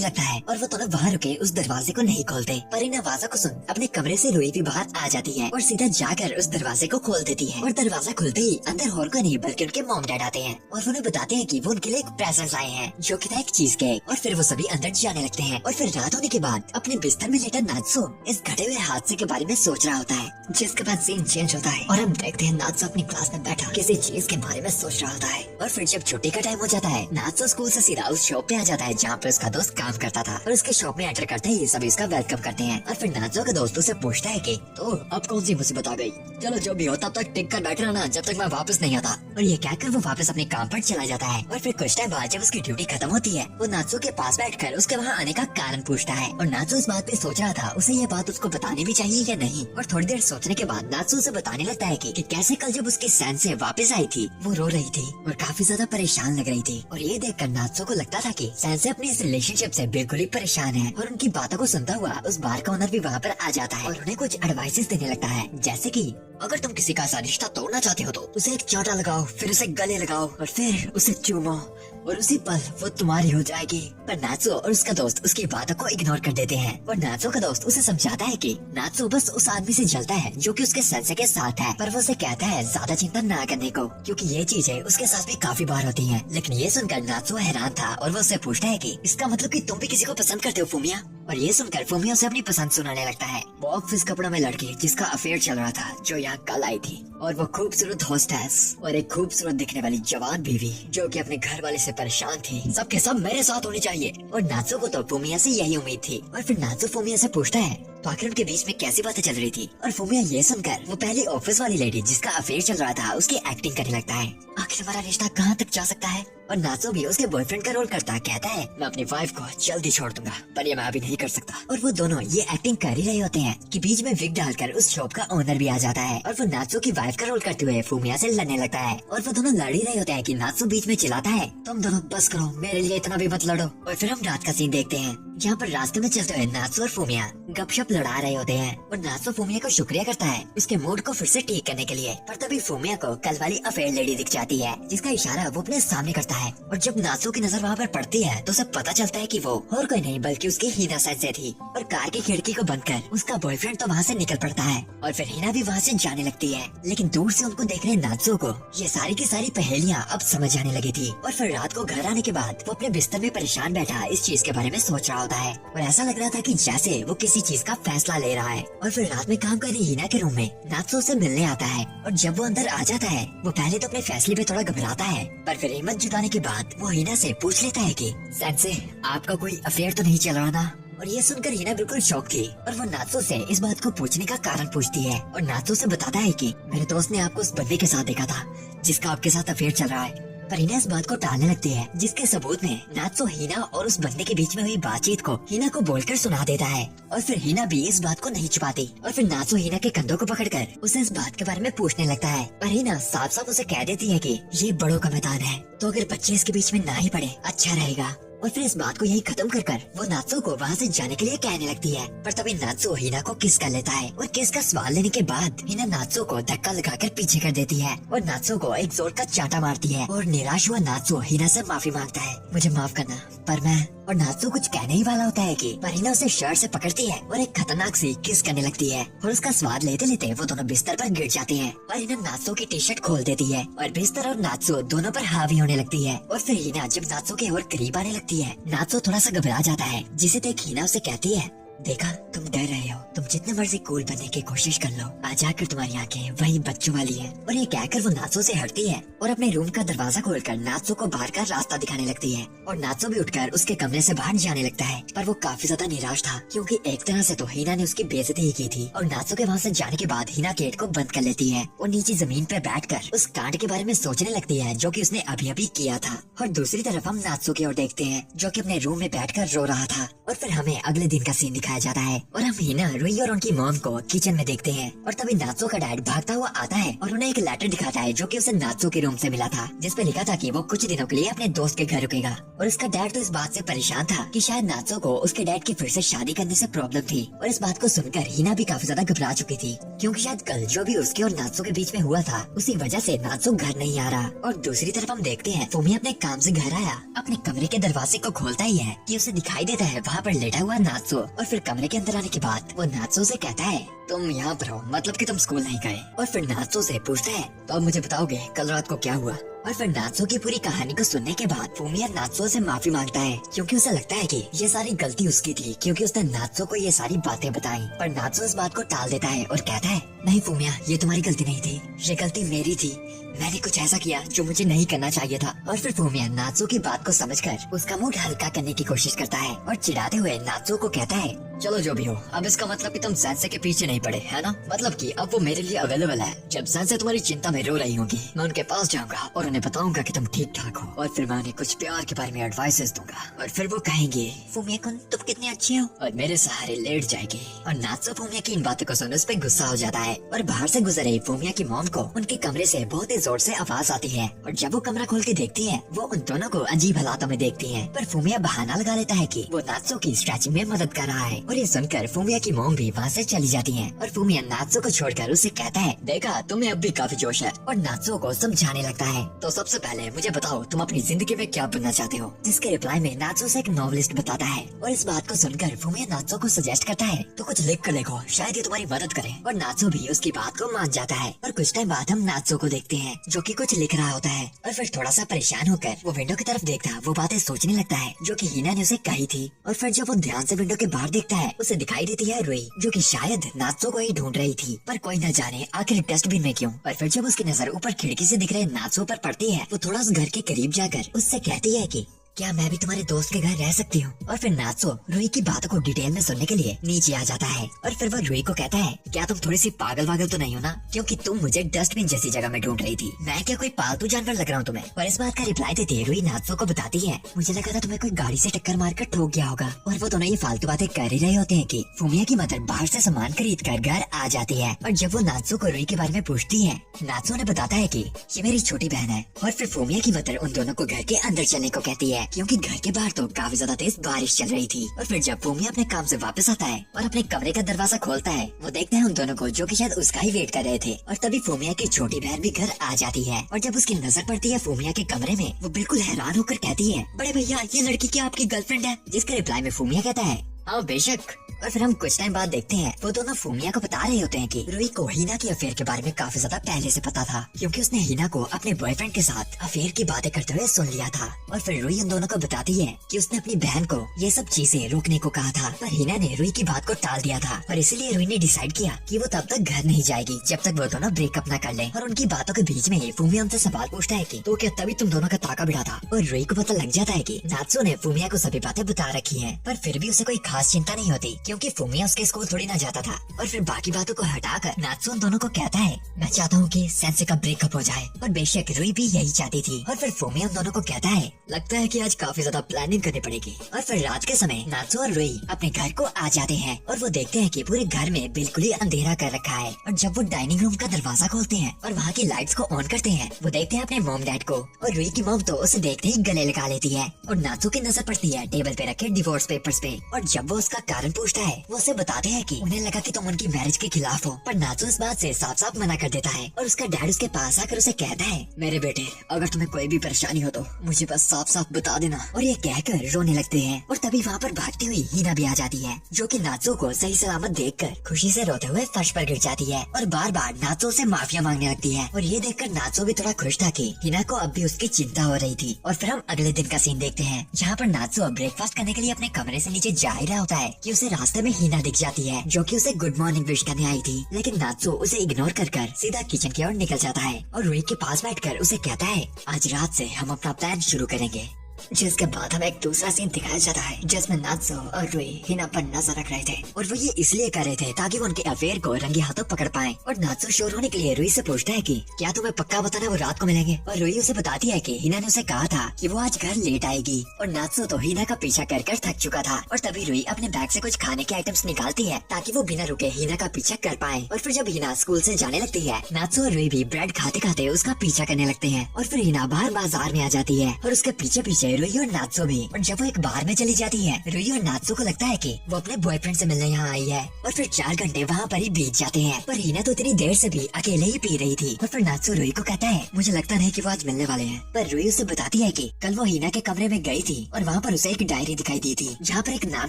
लगता है और वो दोनों बाहर रुके उस दरवाजे को नहीं खोलते। पर इन आवाजों को सुन अपने कमरे से रुई भी बाहर आ जाती है और सीधा जाकर उस दरवाजे को खोल देती है। और दरवाजा खुलते ही अंदर और कोई नहीं बल्कि उनके मॉम डैड आते हैं और उन्हें बताते हैं कि वो उनके लिए एक प्रेजेंट लाए हैं जो कि था एक चीज केक। और फिर वो सभी अंदर जाने लगते हैं। और फिर रात होने के बाद अपने बिस्तर में लेटा नात्सो इस घटे हुए हादसे के बारे में सोच रहा होता है, जिसके बाद सीन चेंज होता है और हम देखते हैं नात्सो अपनी क्लास में बैठा किसी चीज के बारे में सोच रहा होता है। और फिर जब छुट्टी का टाइम हो जाता है नात्सो स्कूल से सीधा उस शॉप पे आ जाता है जहाँ पे उसका दोस्त काम करता था। और उसके शॉप में एंटर करते ही सभी उसका वेलकम करते हैं। और फिर नात्सो के दोस्तों से पूछता है कि तो अब कौन सी मुसीबत आ गई? चलो जो भी हो तब तक टिक कर बैठ रहना जब तक मैं वापस नहीं आता। और ये कहकर वो वापस अपने काम पर चला जाता है। और फिर कुछ टाइम बाद जब उसकी ड्यूटी खत्म होती है वो नात्सो के पास बैठकर उसके वहाँ आने का कारण पूछता है। और नात्सो इस बात पे सोच रहा था उसे ये बात उसको बतानी भी चाहिए या नहीं। और थोड़ी देर सोचने के बाद नात्सो उसे बताने लगता है कि कैसे कल जब उसकी सैन से वापस आई थी वो रो रही थी और काफी ज्यादा परेशान लग रही थी। और ये देखकर नात्सो को लगता था कि सैन से अपनी इस रिलेशनशिप से बिल्कुल ही परेशान है। और उनकी बातों को सुनता हुआ उस बार का ओनर भी वहाँ पर आ जाता है और उन्हें कुछ एडवाइसेस देने लगता है, जैसे कि अगर तुम किसी का ऐसा रिश्ता तोड़ना चाहते हो तो उसे एक चांटा लगाओ, फिर उसे गले लगाओ और फिर उसे चूमो। और उसी पल वो तुम्हारी हो जाएगी। पर नात्सो और उसका दोस्त उसकी बातों को इग्नोर कर देते हैं और नात्सो का दोस्त उसे समझाता है कि नात्सो बस उस आदमी से जलता है जो कि उसके सेंसे के साथ है, पर वो उसे कहता है ज्यादा चिंता ना करने को, क्योंकि ये चीजें उसके साथ भी काफी बार होती हैं। लेकिन ये सुनकर नात्सो हैरान था और वो उससे पूछता है कि इसका मतलब कि तुम भी किसी को पसंद करते हो फूमिया? और ये सुनकर फूमिया उसे अपनी पसंद सुनाने लगता है। वो ऑफिस कपड़ों में लड़की जिसका अफेयर चल रहा था, जो यहाँ कल आई थी, और वो खूबसूरत होस्टेस और एक खूबसूरत दिखने वाली जवान बीवी जो कि अपने घर वाले से परेशान थी। सबके सब मेरे साथ होने चाहिए। और नात्सो को तो फूमिया से यही उम्मीद थी। और फिर नात्सो फूमिया से पूछता है तो आखिर उनके बीच में कैसी बातें चल रही थी। और फूमिया ये सुनकर वो पहली ऑफिस वाली लेडी जिसका अफेयर चल रहा था उसकी एक्टिंग करने लगता है। आखिर हमारा रिश्ता कहाँ तक जा सकता है? और नात्सो भी उसके बॉयफ्रेंड का रोल करता कहता है मैं अपनी वाइफ को जल्दी छोड़ दूंगा, पर ये मैं अभी नहीं कर सकता। और वो दोनों ये एक्टिंग कर ही रहे होते हैं कि बीच में विग डालकर उस शॉप का ओनर भी आ जाता है और वो नात्सो की वाइफ का रोल करते हुए फूमिया से लड़ने लगता है। और वो दोनों लड़ ही रहे होते हैं कि नात्सो बीच में चिल्लाता है तुम दोनों बस करो, मेरे लिए इतना भी मत लड़ो। और फिर हम रात का सीन देखते हैं जहाँ पर रास्ते में चलते हुए नात्सो और फूमिया गपशप लड़ा रहे होते हैं। और नात्सो फूमिया को शुक्रिया करता है उसके मूड को फिर से ठीक करने के लिए। पर तभी फूमिया को कल वाली अफेयर लेडी दिख जाती है जिसका इशारा वो अपने सामने करता है। और जब नात्सो की नजर वहाँ पर पड़ती है तो उसे पता चलता है कि वो और कोई नहीं बल्कि उसकी हिना सेंसे थी। और कार की खिड़की को बंद कर उसका बॉयफ्रेंड तो वहाँ से निकल पड़ता है और फिर हिना भी वहाँ से जाने लगती है। लेकिन दूर से उनको देख रहे नात्सो को ये सारी की सारी पहेलियाँ अब समझ आने लगी थी। और फिर रात को घर आने के बाद वो अपने बिस्तर में परेशान बैठा इस चीज के बारे में सोच रहा होता है और ऐसा लग रहा था कि जैसे वो किसी चीज का फैसला ले रहा है। और फिर रात में काम कर रही हिना के रूम में नात्सो से मिलने आता है और जब वो अंदर आ जाता है वो पहले तो अपने फैसले पे थोड़ा घबराता है, पर फिर हिम्मत जुटाने के बाद वो हिना से पूछ लेता है कि सेंसे आपका कोई अफेयर तो नहीं चल रहा ना? और ये सुनकर हिना बिल्कुल शॉक थी और वो नात्सो से इस बात को पूछने का कारण पूछती है और नात्सो से बताता है कि मेरे दोस्त ने आपको उस बंदे के साथ देखा था जिसका आपके साथ अफेयर चल रहा है। पर हिना इस बात को टालने लगती है जिसके सबूत में नात्सो हिना और उस बंदे के बीच में हुई बातचीत को हिना को बोलकर सुना देता है। और फिर हिना भी इस बात को नहीं छुपाती और फिर नात्सो हिना के कंधों को पकड़कर उसे इस बात के बारे में पूछने लगता है। पर हिना साफ साफ उसे कह देती है कि ये बड़ों का मैदान है तो अगर बच्चे इसके बीच में ना ही पड़े अच्छा रहेगा। और फिर इस बात को यही खत्म कर वो नात्सो को वहाँ से जाने के लिए कहने लगती है। पर तभी नात्सो हिना को किस कर लेता है और किस का सवाल लेने के बाद हिना नात्सो को धक्का लगाकर पीछे कर देती है और नात्सो को एक जोर का चाटा मारती है। और निराश हुआ नात्सो हिना से माफी मांगता है मुझे माफ करना पर मैं। और नात्सो कुछ कहने ही वाला होता है कि पर हिना उसे शर्ट से पकड़ती है और एक खतरनाक सी किस करने लगती है और उसका स्वाद लेते लेते वो दोनों बिस्तर पर गिर जाते हैं और हिना नात्सो की टी शर्ट खोल देती है और बिस्तर और नात्सो दोनों पर हावी होने लगती है। और फिर हिना जब नात्सो के और करीब आने लगती है नात्सो थोड़ा सा घबरा जाता है जिसे देख हिना उसे कहती है देखा तुम डर रहे हो, तुम जितने मर्जी कूल बनने की कोशिश कर लो, आज आकर तुम्हारी आंखें वही बच्चों वाली है। और ये कहकर वो नात्सो से हटती है और अपने रूम का दरवाजा खोलकर नात्सो को बाहर का रास्ता दिखाने लगती है। और नात्सो भी उठकर उसके कमरे से बाहर जाने लगता है पर वो काफी ज्यादा निराश था क्योंकि एक तरह से तो हिना ने उसकी बेइज्जती ही की थी। और नात्सो के वहाँ से जाने के बाद हिना गेट को बंद कर लेती है और नीचे जमीन पे बैठकर उस कांड के बारे में सोचने लगती है जो कि उसने अभी अभी किया था। और दूसरी तरफ हम नात्सो की ओर देखते हैं जो कि अपने रूम में बैठकर रो रहा था। और फिर हमें अगले दिन का सीन दिखाया जाता है और हम हिना रुई और उनकी मॉम को किचन में देखते हैं। और तभी नात्सो का डैड भागता हुआ आता है और उन्हें एक लेटर दिखाता है जो कि उसे नात्सो के रूम से मिला था जिसपे लिखा था कि वो कुछ दिनों के लिए अपने दोस्त के घर रुकेगा। और उसका डैड तो इस बात से परेशान था कि शायद नात्सो को उसके डैड की फिर से शादी करने से प्रॉब्लम थी। और इस बात को सुनकर हिना भी काफी ज्यादा घबरा चुकी थी क्योंकि शायद कल जो भी उसके और नात्सो के बीच में हुआ था उसी वजह से नात्सो घर नहीं आ रहा। और दूसरी तरफ हम देखते हैं फूमी अपने काम से घर आया अपने कमरे के दरवाजे को खोलता ही है कि उसे दिखाई देता है वहाँ पर लेटा हुआ नात्सो। और फिर कमरे के अंदर आने के बाद वो नात्सो से कहता है तुम यहाँ पर हो मतलब कि तुम स्कूल नहीं गए। और फिर नात्सो से पूछता है तो अब मुझे बताओगे कल रात को क्या हुआ। और फिर नात्सो की पूरी कहानी को सुनने के बाद फूमिया नात्सो से माफी मांगता है क्योंकि उसे लगता है कि ये सारी गलती उसकी थी क्योंकि उसने नात्सो को ये सारी बातें बताई। पर नात्सो इस बात को टाल देता है और कहता है नहीं फूमिया ये तुम्हारी गलती नहीं थी, ये गलती मेरी थी, मैंने कुछ ऐसा किया जो मुझे नहीं करना चाहिए था। और फिर फूमिया नात्सो की बात को समझकर उसका मूड हल्का करने की कोशिश करता है और चिढ़ाते हुए नात्सो को कहता है चलो जो भी हो, अब इसका मतलब कि तुम सेंसे के पीछे नहीं पड़े है ना, मतलब कि अब वो मेरे लिए अवेलेबल है। जब सेंसे तुम्हारी चिंता में रो रही होंगी मैं उनके पास जाऊंगा और उन्हें बताऊंगा कि तुम ठीक ठाक हो और फिर मैं उन्हें कुछ प्यार के बारे में एडवाइसेस दूंगा और फिर वो कहेंगे फूमिया कुन तुम कितनी अच्छी हो और मेरे सहारे लेट जाएगी। और नात्सो फूमिया की इन बातों को सुन उस पर गुस्सा हो जाता है और बाहर से गुजर रही फूमिया की मॉम को उनके कमरे से बहुत ही जोर से आवाज आती है। और जब वो कमरा खोल के देखती है वो उन दोनों को अजीब हालातों में देखती है। पर फूमिया बहाना लगा लेता है कि वो नात्सो की स्ट्रेचिंग में मदद कर रहा है और ये सुनकर फूमिया की मॉम भी वहाँ से चली जाती है और फूमिया नात्सो को छोड़कर उसे कहता है, देखा तुम्हें अब भी काफी जोश है, और नात्सो को समझाने लगता है, तो सबसे पहले मुझे बताओ तुम अपनी जिंदगी में क्या बनना चाहते हो। जिसके रिप्लाई में नात्सो से एक नॉवेलिस्ट बताता है और इस बात को सुनकर फूमिया नात्सो को सजेस्ट करता है, तो कुछ लिख कर लिखो, शायद ये तुम्हारी मदद करे। और नात्सो भी उसकी बात को मान जाता है और कुछ टाइम बाद हम नात्सो को देखते हैं जो कि कुछ लिख रहा होता है और फिर थोड़ा सा परेशान होकर वो विंडो की तरफ देखता, वो बातें सोचने लगता है जो कि हिना ने उसे कही थी। और फिर जब वो ध्यान से विंडो के बाहर देखता है, उसे दिखाई देती है रुई, जो कि शायद नात्सो को ही ढूंढ रही थी, पर कोई न जाने आखिर डस्टबिन में क्यों। और फिर जब उसकी नजर ऊपर खिड़की से दिख रहे नात्सो पर पड़ती है, वो थोड़ा उस घर के करीब जाकर उससे कहती है कि क्या मैं भी तुम्हारे दोस्त के घर रह सकती हूँ। और फिर नात्सो रुई की बातों को डिटेल में सुनने के लिए नीचे आ जाता है और फिर वो रुई को कहता है, क्या तुम थोड़ी सी पागल वागल तो नहीं हो ना, क्योंकि तुम मुझे डस्टबिन जैसी जगह में ढूंढ रही थी, मैं क्या कोई पालतू जानवर लग रहा हूँ तुम्हें। और इस बात का रिप्लाई देते रुई नात्सो को बताती है, मुझे लगा था तुम्हें कोई गाड़ी से टक्कर मारकर ठोक गया होगा। और वो दोनों ये फालतू बातें कर ही रहे होते हैं कि फूमिया की मदर बाहर से सामान खरीद कर घर आ जाती है। और जब वो नात्सो को रुई के बारे में पूछती है, नात्सो ने बताता है कि ये मेरी छोटी बहन है। और फिर फूमिया की मदर उन दोनों को घर के अंदर चलने को कहती है, क्योंकि घर के तो काफी ज्यादा तेज बारिश चल रही थी। और फिर जब फूमिया अपने काम से वापस आता है और अपने कमरे का दरवाजा खोलता है, वो देखते हैं उन दोनों को जो कि शायद उसका ही वेट कर रहे थे। और तभी फूमिया की छोटी बहन भी घर आ जाती है और जब उसकी नजर पड़ती है फूमिया के कमरे में, वो बिल्कुल हैरान होकर कहती है, बड़े भैया ये लड़की क्या आपकी गर्लफ्रेंड है। जिसके रिप्लाई में फूमिया कहता है, हाँ बेशक। और फिर हम कुछ टाइम बाद देखते हैं वो दोनों फूमिया को बता रहे होते हैं कि रुई को हिना की अफेयर के बारे में काफी ज्यादा पहले से पता था, क्योंकि उसने हिना को अपने बॉयफ्रेंड के साथ अफेयर की बातें करते हुए सुन लिया था। और फिर रुई उन दोनों को बताती है कि उसने अपनी बहन को ये सब चीजें रोकने को कहा था, पर हिना ने रुई की बात को टाल दिया था और इसीलिए रुई ने डिसाइड किया कि वो तब तक घर नहीं जाएगी जब तक वो दोनों ब्रेकअप न कर ले। और उनकी बातों के बीच में ही फूमिया उनसे सवाल पूछता है कि तो क्या तभी तुम दोनों का ताका बिड़ा था। और रुई को पता लग जाता है कि नात्सो ने फूमिया को सभी बातें बता रखी है, पर फिर भी उसे कोई खास चिंता नहीं होती, क्योंकि फूमिया उसके स्कूल थोड़ी ना जाता था। और फिर बाकी बातों को हटाकर नात्सो उन दोनों को कहता है, मैं चाहता हूँ कि सेंसे का ब्रेकअप हो जाए। और बेशक रुई भी यही चाहती थी। और फिर फूमिया उन दोनों को कहता है, लगता है कि आज काफी ज्यादा प्लानिंग करनी पड़ेगी। और फिर रात के समय नात्सो और रुई अपने घर को आ जाते हैं और वो देखते हैं कि पूरे घर में बिल्कुल ही अंधेरा कर रखा है। और जब वो डाइनिंग रूम का दरवाजा खोलते हैं और वहाँ की लाइट्स को ऑन करते हैं, वो देखते हैं अपने मॉम डैड को। और रुई की मॉम तो उसे देखते ही गले लगा लेती है और नात्सो की नजर पड़ती है टेबल पे रखे डिवोर्स पेपर्स पे। और जब वो उसका कारण पूछता है, वो उसे बताते हैं कि उन्हें लगा कि तुम उनकी मैरिज के खिलाफ हो, पर नात्सो इस बात से साफ साफ मना कर देता है। और उसका डैड उसके पास आकर उसे कहता है, मेरे बेटे अगर तुम्हें कोई भी परेशानी हो तो मुझे बस साफ साफ बता देना। और ये कहकर रोने लगते हैं। और तभी वहाँ पर भागती हुई हिना भी आ जाती है, जो कि नात्सो को सही सलामत देखकर खुशी से रोते हुए फर्श पर गिर जाती है और बार बार नात्सो से माफिया मांगने लगती है। और ये देखकर नात्सो भी थोड़ा खुश था कि हिना को अब भी उसकी चिंता हो रही थी। और फिर हम अगले दिन का सीन देखते हैं, जहाँ पर नात्सो ब्रेकफास्ट करने के लिए अपने कमरे से नीचे जा ही रहा होता है कि उसे रास्ते में हिना दिख जाती है, जो कि उसे गुड मॉर्निंग विश करने आई थी। लेकिन नात्सो उसे इग्नोर कर सीधा किचन की ओर निकल जाता है और रुई के पास बैठकर उसे कहता है, आज रात से हम अपना प्लान शुरू करेंगे। जिसके बाद हमें एक दूसरा सीन दिखाया जाता है जिसमें नात्सो और रुई हिना पर नजर रख रहे थे। और वो ये इसलिए कर रहे थे ताकि वो उनके अफेयर को रंगे हाथों पकड़ पाएं। और नात्सो शोर होने के लिए रुई से पूछता है कि क्या तुम्हें पक्का बताना वो रात को मिलेंगे। और रुई उसे बताती है कि हिना ने उसे कहा था कि वो आज घर लेट आएगी। और नात्सो तो हिना का पीछा कर कर थक चुका था। और तभी रुई अपने बैग से कुछ खाने के आइटम्स निकालती है ताकि वो बिना रुके हिना का पीछा कर पाए। और फिर जब हिना स्कूल से जाने लगती है, नात्सो और रुई भी ब्रेड खाते खाते उसका पीछा करने लगते हैं। और फिर हिना बाहर बाजार में आ जाती है और उसके पीछे पीछे रुई और नात्सो भी। और जब वो एक बार में चली जाती है, रुई और नात्सो को लगता है कि वो अपने बॉयफ्रेंड से मिलने यहाँ आई है। और फिर 4 घंटे वहाँ पर ही बीत जाते हैं, पर हिना तो इतनी देर से भी अकेले ही पी रही थी। और फिर नात्सो रुई को कहता है, मुझे लगता नहीं कि वो आज मिलने वाले हैं। पर रुई उसे बताती है कि कल वो हिना के कमरे में गई थी और वहाँ पर उसे एक डायरी दिखाई दी थी, जहाँ पर एक नाम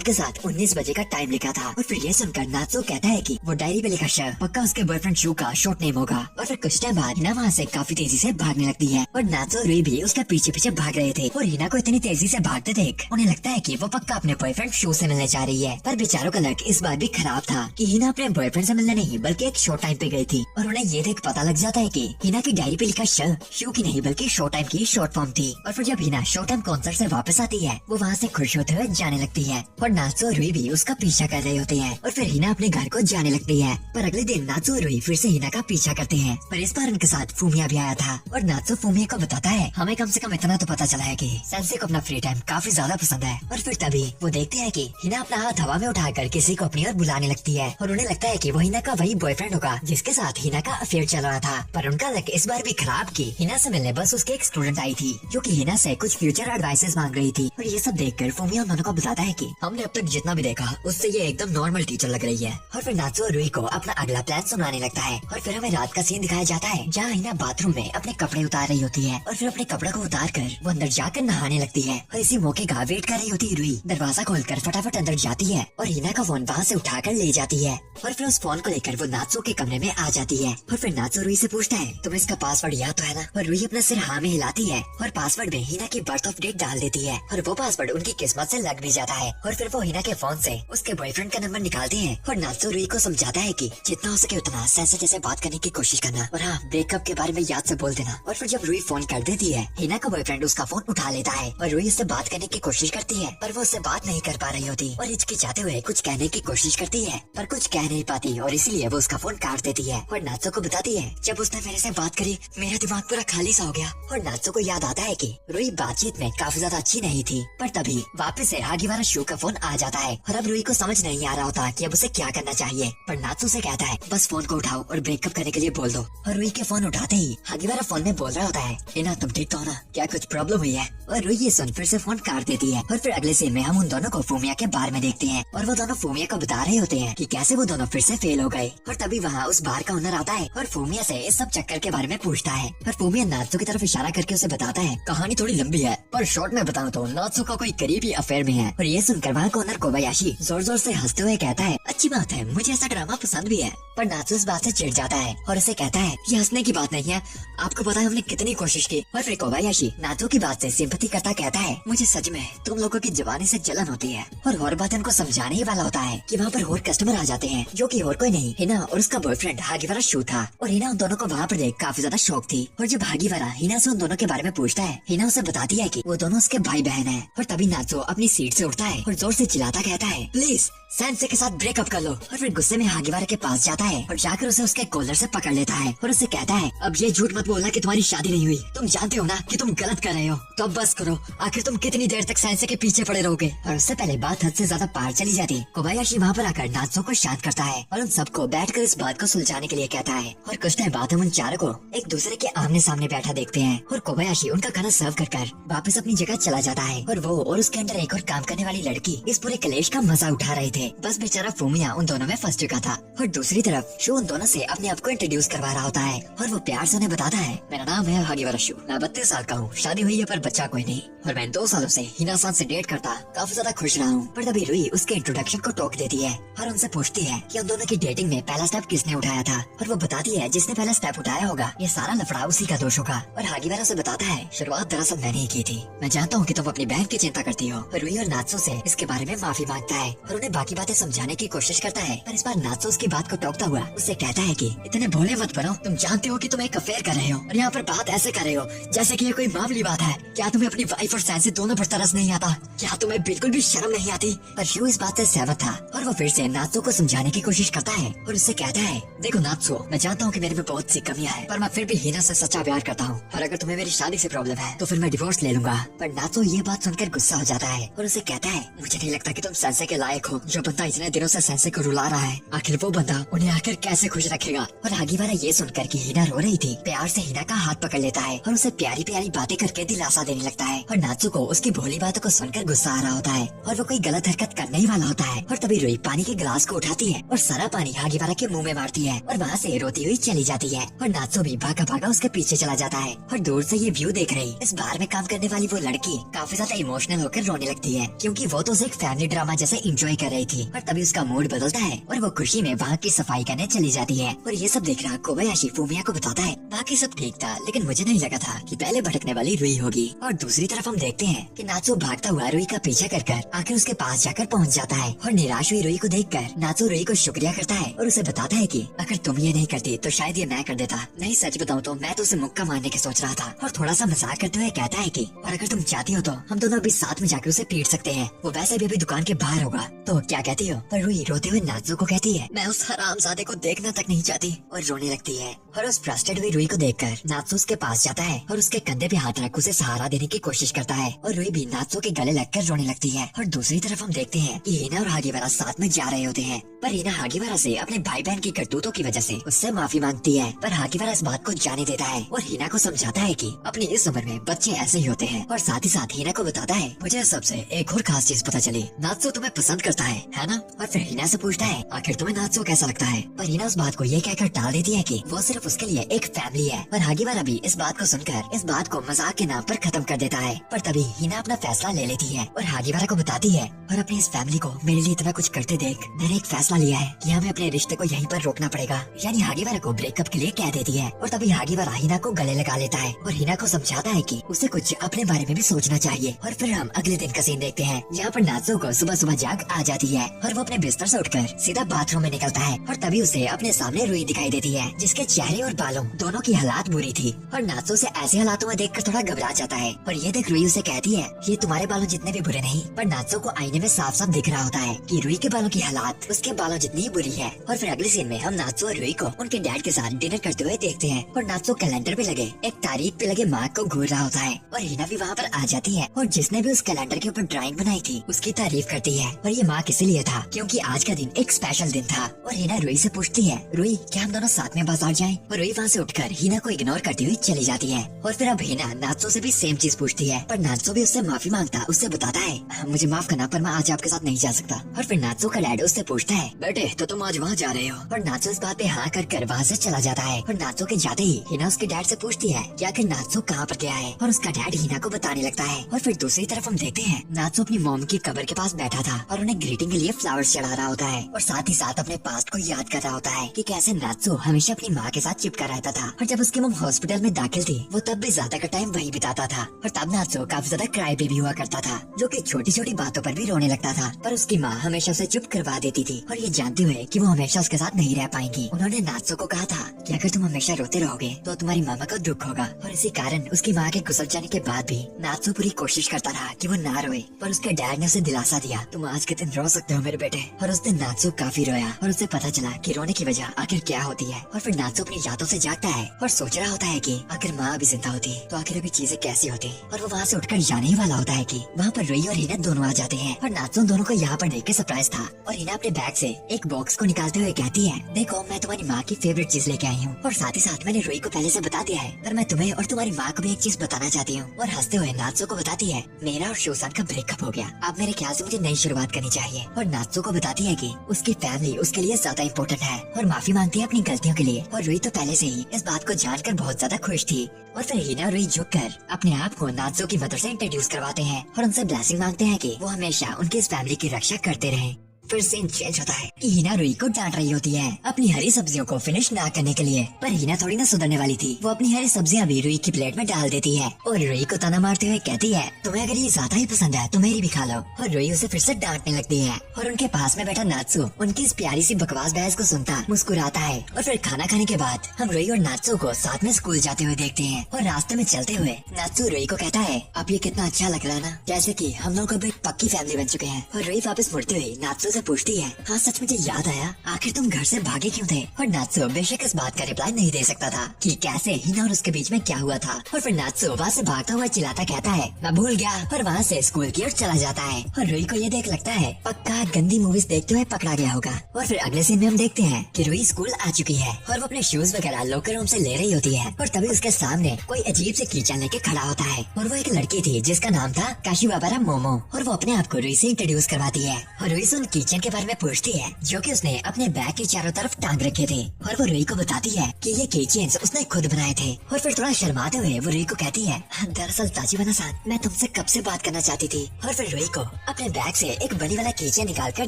के साथ 19 बजे का टाइम लिखा था। और फिर ये सुनकर नात्सो कहता है कि वो डायरी पे लिखा शख्स पक्का उसके बॉयफ्रेंड शू का शॉर्ट नेम होगा। और फिर कुछ टाइम बाद हिना वहाँ से काफी तेजी से भागने लगती है और नात्सो और रुई भी उसके पीछे पीछे भाग रहे थे। और हिना को इतनी तेजी से भागते देख उन्हें लगता है कि वो पक्का अपने बॉयफ्रेंड शू से मिलने जा रही है। पर बेचारों का लक इस बार भी खराब था कि हिना अपने बॉयफ्रेंड से मिलने नहीं बल्कि एक शॉर्ट टाइम पे गई थी। और उन्हें ये देख पता लग जाता है कि हिना की डायरी पे लिखा शू की नहीं बल्कि शॉर्ट टाइम की शॉर्ट फॉर्म थी। और फिर जब हिना शॉर्ट टाइम कॉन्सर्ट से वापस आती है, वो वहाँ से खुश होते हुए जाने लगती है और नात्सो और रुई भी उसका पीछा कर रहे होते हैं। और फिर हिना अपने घर को जाने लगती है। पर अगले दिन नात्सो और रुई फिर से हिना का पीछा करते हैं, पर इस बार उनके साथ फूमिया भी आया था। और नात्सो फूमिया को बताता है, हमें कम से कम इतना तो पता चला है कि सैनसे को अपना फ्री टाइम काफी ज्यादा पसंद है। और फिर तभी वो देखते हैं कि हिना अपना हाथ हवा में उठाकर किसी को अपनी ओर बुलाने लगती है और उन्हें लगता है कि वो हिना का वही बॉयफ्रेंड होगा जिसके साथ हिना का अफेयर चल रहा था। पर उनका लक इस बार भी खराब की हिना से मिलने बस उसके एक स्टूडेंट आई थी जो कि हिना से कुछ फ्यूचर एडवाइसेस मांग रही थी। और ये सब देखकर फूमिया उन दोनों को बताता है कि हमने अब तक जितना भी देखा उससे ये एकदम नॉर्मल टीचर लग रही है। और फिर नात्सो और रुई को अपना अगला प्लान सुनाने लगता है। और फिर हमें रात का सीन दिखाया जाता है जहाँ हिना बाथरूम में अपने कपड़े उतार रही होती है और फिर अपने कपड़ों को उतार कर वो अंदर जाकर नहाने लगती है। और इसी मौके का वेट कर रही होती है रुई दरवाजा खोलकर फटाफट अंदर जाती है और हिना का फोन वहाँ से उठाकर ले जाती है। और फिर उस फोन को लेकर वो नात्सो के कमरे में आ जाती है। और फिर नात्सो रुई से पूछता है तुम्हें इसका पासवर्ड याद तो है ना। और रुई अपना सिर हाँ में हिलाती है और पासवर्ड में हिना की बर्थ ऑफ डेट डाल देती है और वो पासवर्ड उनकी किस्मत से लग भी जाता है। और फिर वो हिना के फोन से उसके बॉयफ्रेंड का नंबर निकालते हैं और नात्सो रुई को समझाता है कि जितना हो सके उतना सैनसे जैसे बात करने की कोशिश करना और हाँ ब्रेकअप के बारे में याद से बोल देना। और फिर जब रुई फोन कर देती है हिना का बॉयफ्रेंड उसका फोन उठा लेता है और रुई उससे बात करने की कोशिश करती है पर वो उससे बात नहीं कर पा रही होती और हिचकिचाते हुए कुछ कहने की कोशिश करती है पर कुछ कह नहीं पाती और इसीलिए वो उसका फोन काट देती है। और नात्सो को बताती है जब उसने मेरे से बात करी मेरा दिमाग पूरा खाली सा हो गया। और नात्सो को याद आता है कि रुई बातचीत में काफी ज्यादा अच्छी नहीं थी। पर तभी वापस से हागिवारा शू का फोन आ जाता है और अब रुई को समझ नहीं आ रहा होता कि अब उसे क्या करना चाहिए। पर नात्सो से कहता है बस फोन को उठाओ और ब्रेकअप करने के लिए बोल दो। और रुई के फोन उठाते ही हागिवारा फोन में बोल रहा होता है हिना तुम ठीक तो हो ना, क्या कुछ प्रॉब्लम हुई है। और रुई ये सुन फिर से फोन काट देती है। और फिर अगले सीन में हम उन दोनों को फूमिया के बार में देखते हैं और वो दोनों फूमिया को बता रहे होते हैं कि कैसे वो दोनों फिर से फेल हो गए। और तभी वहाँ उस बार का ओनर आता है और फूमिया से इस सब चक्कर के बारे में पूछता है। और फूमिया नात्सो की तरफ इशारा करके उसे बताता है कहानी थोड़ी लंबी है पर शॉर्ट में बताऊं तो नात्सो का कोई करीबी अफेयर में है। और ये सुनकर वहाँ का ओनर कोबायाशी जोर जोर से हंसते हुए कहता है अच्छी बात है, मुझे ऐसा ड्रामा पसंद भी है। पर नात्सो इस बात से चिढ़ जाता है और उसे कहता है ये हंसने की बात नहीं है, आपको पता है हमने कितनी कोशिश की। और फिर कोबायाशी नात्सो की बात से सिंपैथी करता कहता है मुझे सच में तुम लोगों की जवानी से जलन होती है। और बात उनको समझाने ही वाला होता है कि वहाँ पर और कस्टमर आ जाते हैं जो कि और कोई नहीं हिना और उसका बॉयफ्रेंड हागिवारा शू था। और हिना उन दोनों को वहाँ पर देख काफी ज्यादा शौक थी। और जब हागिवारा हिना से उन दोनों के बारे में पूछता है हिना उसे बताती है कि वो दोनों उसके भाई बहन हैं। और तभी नात्सो अपनी सीट से उठता है और जोर से चिल्लाता कहता है प्लीज सैनसे के साथ ब्रेकअप कर लो। और फिर गुस्से में हागिवारा के पास जाता है और जाकर उसे उसके कॉलर से पकड़ लेता है और उसे कहता है अब ये झूठ मत बोलना कि तुम्हारी शादी नहीं हुई, तुम जानते हो ना कि तुम गलत कर रहे हो, तो अब बस करो, आखिर तुम कितनी देर तक सैनसे के पीछे पड़े रहोगे। और उससे पहले बात हद से ज्यादा पार चली जाती। कोबायाशी वहाँ पर आकर नात्सो को शांत करता है और उन सबको बैठकर इस बात को सुलझाने के लिए कहता है। और कुछ टाइम बाद हम उन चारों को एक दूसरे के आमने सामने बैठा देखते हैं और कोबायाशी उनका खाना सर्व कर वापस अपनी जगह चला जाता है। और वो और उसके अंदर एक और काम करने वाली लड़की इस पूरे कलेश का मजा उठा रहे थे। बस बेचारा फूमिया उन दोनों में फंस चुका था। और दूसरी तरफ शू उन दोनों से अपने आप को इंट्रोड्यूस करवा रहा होता है और वो प्यार से उन्हें बताता है मेरा नाम है हागिवारा शू, मैं 32 साल का हूँ, शादी हुई है पर बच्चा कोई नहीं और मैं 2 सालों से हिना-सान से डेट करता काफी ज्यादा खुश रहा हूँ। पर तभी रुई उसके इंट्रोडक्शन को टोक देती है और उनसे पूछती है कि उन दोनों की डेटिंग में पहला स्टेप किसने उठाया था। और वो बताती है जिसने पहला स्टेप उठाया होगा ये सारा लफड़ा उसी का दोष होगा। और हागिवारा से बताता है शुरुआत दरअसल मैंने ही की थी, मैं जानता हूँ कि तुम अपनी बहन की चिंता करती हो। और रुई और नात्सो से इसके बारे में माफी मांगता है और उन्हें बाकी बातें समझाने की कोशिश करता है। पर इस बार नात्सो उसकी बात को टोकता हुआ उससे कहता है कि इतने भोले मत बनो, तुम जानते हो कि तुम एक अफेयर कर रहे हो और यहाँ पर बात ऐसे कर रहे हो जैसे कि ये कोई मामूली बात है। क्या तुम्हें अपनी वाइफ और सैनसे दोनों पर तरस नहीं आता? क्या तुम्हें बिल्कुल भी शर्म नहीं आती? पर शू इस बात से सहमत था और वो फिर से नात्सो को समझाने की कोशिश करता है और उससे कहता है देखो नात्सो, मैं जानता हूँ कि मेरे में बहुत सी कमियां हैं पर मैं फिर भी हिना से सच्चा प्यार करता हूँ और अगर तुम्हें मेरी शादी से प्रॉब्लम है तो फिर मैं डिवोर्स ले लूंगा। पर नात्सो ये बात सुनकर गुस्सा हो जाता है और उसे कहता है मुझे नहीं लगता कि तुम सैनसे के लायक हो। जो बंदा इतने दिनों से सैनसे को रुला रहा है आखिर वो बंदा उन्हें आखिर कैसे खुश रखेगा। और हागिवारा ये सुनकर कि हिना रो रही थी प्यार से हिना का हाथ पकड़ लेता है और उसे प्यारी प्यारी बातें करके दिलासा देने लगता है। और नात्सो को उसकी भोली बातों को सुनकर गुस्सा आ रहा होता है और वो कोई गलत हरकत करने ही वाला होता है। और तभी रुई पानी के गिलास को उठाती है और सारा पानी हागिवारा के मुंह में मारती है और वहाँ से रोती हुई चली जाती है। और नात्सो भी भागा भागा उसके पीछे चला जाता है और दूर से ये व्यू देख रही इस बार में काम करने वाली वो लड़की काफी ज्यादा इमोशनल होकर रोने लगती है क्योंकि वो तो उसे एक फैमिली ड्रामा जैसे एंजॉय कर रही थी। और तभी उसका मूड बदलता है और वो खुशी में वहाँ की सफाई करने चली जाती है। और ये सब देख रहा कोबायाशी फूमिया को बताता है बाकी सब ठीक था लेकिन मुझे नहीं लगा था कि पहले भटकने वाली रुई होगी। और दूसरी तरफ हम देखते हैं कि नात्सो भागता हुआ रुई का पीछा कर आखिर उसके पास जाकर पहुंच जाता है और निराश हुई रुई को देखकर नात्सो रुई को शुक्रिया करता है और उसे बताता है कि अगर तुम ये नहीं करती तो शायद ये मैं कर देता। नहीं सच बताऊं तो मैं तो उसे मुक्का मारने की सोच रहा था। और थोड़ा सा मजाक करते हुए कहता है कि और अगर तुम चाहती हो तो हम दोनों अभी साथ में जाकर उसे पीट सकते हैं, वो वैसे भी अभी दुकान के बाहर होगा, तो क्या कहती हो? पर रुई रोते हुए नात्सो को कहती है मैं उस हरामजादे को देखना तक नहीं चाहती और रोने लगती है। और उस फ्रस्ट्रेटेड हुई रुई को देखकर नात्सो उसके पास जाता है और उसके कंधे पे हाथ रख उसे सहारा देने की कोशिश कोशिश करता है और रुई भी नात्सो के गले लगकर रोने लगती है। और दूसरी तरफ हम देखते हैं कि हिना और हागिवारा साथ में जा रहे होते हैं, पर हिना हागिवारा से अपने भाई बहन की करतूतों की वजह से उससे माफी मांगती है, पर हागिवारा इस बात को जाने देता है और हिना को समझाता है कि अपनी इस उम्र में बच्चे ऐसे ही होते हैं। और साथ ही साथ हिना को बताता है, मुझे सबसे एक और खास चीज पता चली, नात्सो तुम्हें पसंद करता है ना? और फिर हिना से पूछता है, आखिर तुम्हें नात्सो कैसा लगता है? पर हिना उस बात को ये कहकर टाल देती है कि वो सिर्फ उसके लिए एक फैमिली है। पर हागिवारा भी इस बात को सुनकर इस बात को मजाक के नाम पर खत्म कर देता है। पर तभी हिना अपना फैसला ले लेती है और हागिवारा को बताती है, और अपनी इस फैमिली को मेरे लिए इतना कुछ करते देख मैंने एक फैसला लिया है कि हमें अपने रिश्ते को यहीं पर रोकना पड़ेगा। यानी हागिवारा को ब्रेकअप के लिए कह देती है। और तभी हागिवारा हिना को गले लगा लेता है और हिना को समझाता है कि उसे कुछ अपने बारे में भी सोचना चाहिए। और फिर हम अगले दिन का सीन देखते हैं, जहाँ पर नात्सो को सुबह सुबह जाग आ जाती है और वो अपने बिस्तर से उठकर सीधा बाथरूम में निकलता है। और तभी उसे अपने सामने रुई दिखाई देती है, जिसके चेहरे और बालों दोनों की हालात बुरी थी। और नात्सो से ऐसे हालातों में देखकर थोड़ा घबरा जाता है। और ये देख रुई उसे कहती है, ये तुम्हारे बालों जितने भी बुरे नहीं। पर नात्सो को आईने में साफ साफ दिख रहा होता है कि रुई के बालों की हालात उसके बालों जितनी ही बुरी है। और फिर अगले सीन में हम नात्सो और रुई को उनके डैड के साथ डिनर करते हुए देखते हैं। और नात्सो कैलेंडर पे लगे एक तारीख पे लगे मार्क को घूर रहा होता है और हिना भी वहाँ पर आ जाती है और जिसने भी उस कैलेंडर के ऊपर ड्राइंग बनाई थी उसकी तारीफ करती है। और ये मार्क इसीलिए था क्योंकि आज का दिन एक स्पेशल दिन था। और हिना रुई से पूछती है, रुई क्या हम दोनों साथ में बाजार जाएं? और रुई वहाँ से उठकर हिना को इग्नोर करती हुई चली जाती है। और फिर अब हिना नात्सो से भी सेम चीज पूछती है, पर नात्सो भी उससे माफी मांगता उससे बताता है, मुझे माफ करना पर मैं आज आपके साथ नहीं जा सकता। और फिर नात्सो का डैड उससे पूछता है, बेटे तो तुम आज वहाँ जा रहे हो? और नात्सो इस बात पे हाँ कर वहाँ से चला जाता है। और नात्सो के जाते ही हिना उसके डैड से पूछती है कि आखिर नात्सो कहाँ पर गया है, और उसका डैड हिना को बताने लगता है। और फिर दूसरी तरफ हम देखते हैं नात्सो अपनी मॉम की कब्र के पास बैठा था और उन्हें ग्रीटिंग के लिए फ्लावर्स चढ़ा रहा होता है और साथ ही साथ अपने पास्ट को याद कर रहा होता है कि कैसे नात्सो हमेशा अपनी माँ के साथ चिपका रहता था। और जब उसकी मॉम हॉस्पिटल में दाखिल थी वो तब भी ज्यादा का टाइम वही बिताता था। और तब नात्सो काफी ज्यादा क्राई बेबी हुआ करता था, जो कि छोटी छोटी बातों पर भी रोने लगता था। पर उसकी माँ हमेशा उसे चुप करवा देती थी और ये जानते हुए कि वो हमेशा उसके साथ नहीं रह पाएंगी, उन्होंने नात्सो को कहा था कि अगर तुम हमेशा रोते रहोगे तो तुम्हारी मामा को दुख होगा। और इसी कारण उसकी माँ के गुजर जाने के बाद भी नात्सो पूरी कोशिश करता रहा कि वो ना रोए। पर उसके डैड ने उसे दिलासा दिया, तुम आज के दिन रो सकते हो मेरे बेटे। और उस दिन नात्सो काफी रोया और उसे पता चला कि रोने की वजह आखिर क्या होती है। और फिर नात्सो अपनी यादों से जागता है और सोच रहा होता है कि अगर माँ अभी जिंदा होती तो आखिर अभी चीजें कैसी होती। और वो वहाँ से उठकर जाने ही वाला होता है कि वहाँ पर रुई और हिना दोनों आ जाते हैं। और नात्सो दोनों को यहाँ पर देख के सरप्राइज था। और हिना अपने बैग से एक बॉक्स को निकालते हुए कहती है, देखो मैं तुम्हारी माँ की फेवरेट चीज लेके आई हूँ। और साथ ही साथ मैंने रुई को पहले से बता दिया है, पर मैं तुम्हें और तुम्हारी माँ को भी एक चीज बताना चाहती हूँ। और हंसते हुए नात्सो को बताती है, मेरा और शोसान का ब्रेकअप हो गया, अब मेरे ख्याल से मुझे नई शुरुआत करनी चाहिए। और नात्सो को बताती है कि उसकी फैमिली उसके लिए ज्यादा इम्पोर्टेंट है और माफी मांगती है अपनी गलतियों के लिए। और रुई तो पहले से ही इस बात को जानकर बहुत ज्यादा खुश थी। और फिर हिना और रुई झुककर अपने आप को नात्सो की मदर से इंट्रोड्यूस करवाते हैं और उनसे ब्लेसिंग मांगते हैं कि वो हमेशा उनकी इस फैमिली की रक्षा करते रहें। फिर सीन चेंज होता है कि हिना रुई को डांट रही होती है अपनी हरी सब्जियों को फिनिश ना करने के लिए। पर हिना थोड़ी ना सुधरने वाली थी, वो अपनी हरी सब्जियां भी रुई की प्लेट में डाल देती है और रुई को ताना मारते हुए कहती है, तुम्हें अगर ये ज्यादा ही पसंद है तो मेरी भी खा लो। और रुई उसे फिर से डांटने लगती है और उनके पास में बैठा नात्सो उनकी इस प्यारी सी बकवास बहस को सुनता मुस्कुराता है। और फिर खाना खाने के बाद हम रुई और नात्सो को साथ में स्कूल जाते हुए देखते हैं। और रास्ते में चलते हुए नात्सो रुई को कहता है, अब ये कितना अच्छा लग रहा है ना, जैसे कि हम लोग अब एक पक्की फैमिली बन चुके हैं। और रुई वापस मुड़ते हुए नात्सो से पूछती है, हाँ सच मुझे याद आया, आखिर तुम घर से भागे क्यों थे? और नात्सो बेशक इस बात का रिप्लाई नहीं दे सकता था कि कैसे हिना और उसके बीच में क्या हुआ था। और फिर नात्सो वहाँ से भागता हुआ चिल्लाता कहता है, मैं भूल गया, और वहाँ से स्कूल की ओर चला जाता है। और रुई को ये देख लगता है पक्का गंदी मूवीज देखते हुए पकड़ा गया होगा। और फिर अगले सीन में हम देखते हैं कि रुई स्कूल आ चुकी है और वो अपने शूज वगैरह लॉकर रूम से ले रही होती है। और तभी उसके सामने कोई अजीब से कीचन लेके खड़ा होता है और वो एक लड़की थी जिसका नाम था काशिवाबारा मोमो। और वो अपने आप को रुई से इंट्रोड्यूस करवाती है और रुई से उन कीचन के बारे में पूछती है जो कि उसने अपने बैग के चारों तरफ टांग रखे थे। और वो रुई को बताती है कि ये कीचेन्स उसने खुद बनाए थे। और फिर थोड़ा शर्माते हुए वो रुई को कहती है, दरअसल ताजिबाना-सान मैं तुमसे कब से बात करना चाहती थी। और फिर रुई को अपने बैग से एक बड़ी वाला कीचेन निकाल कर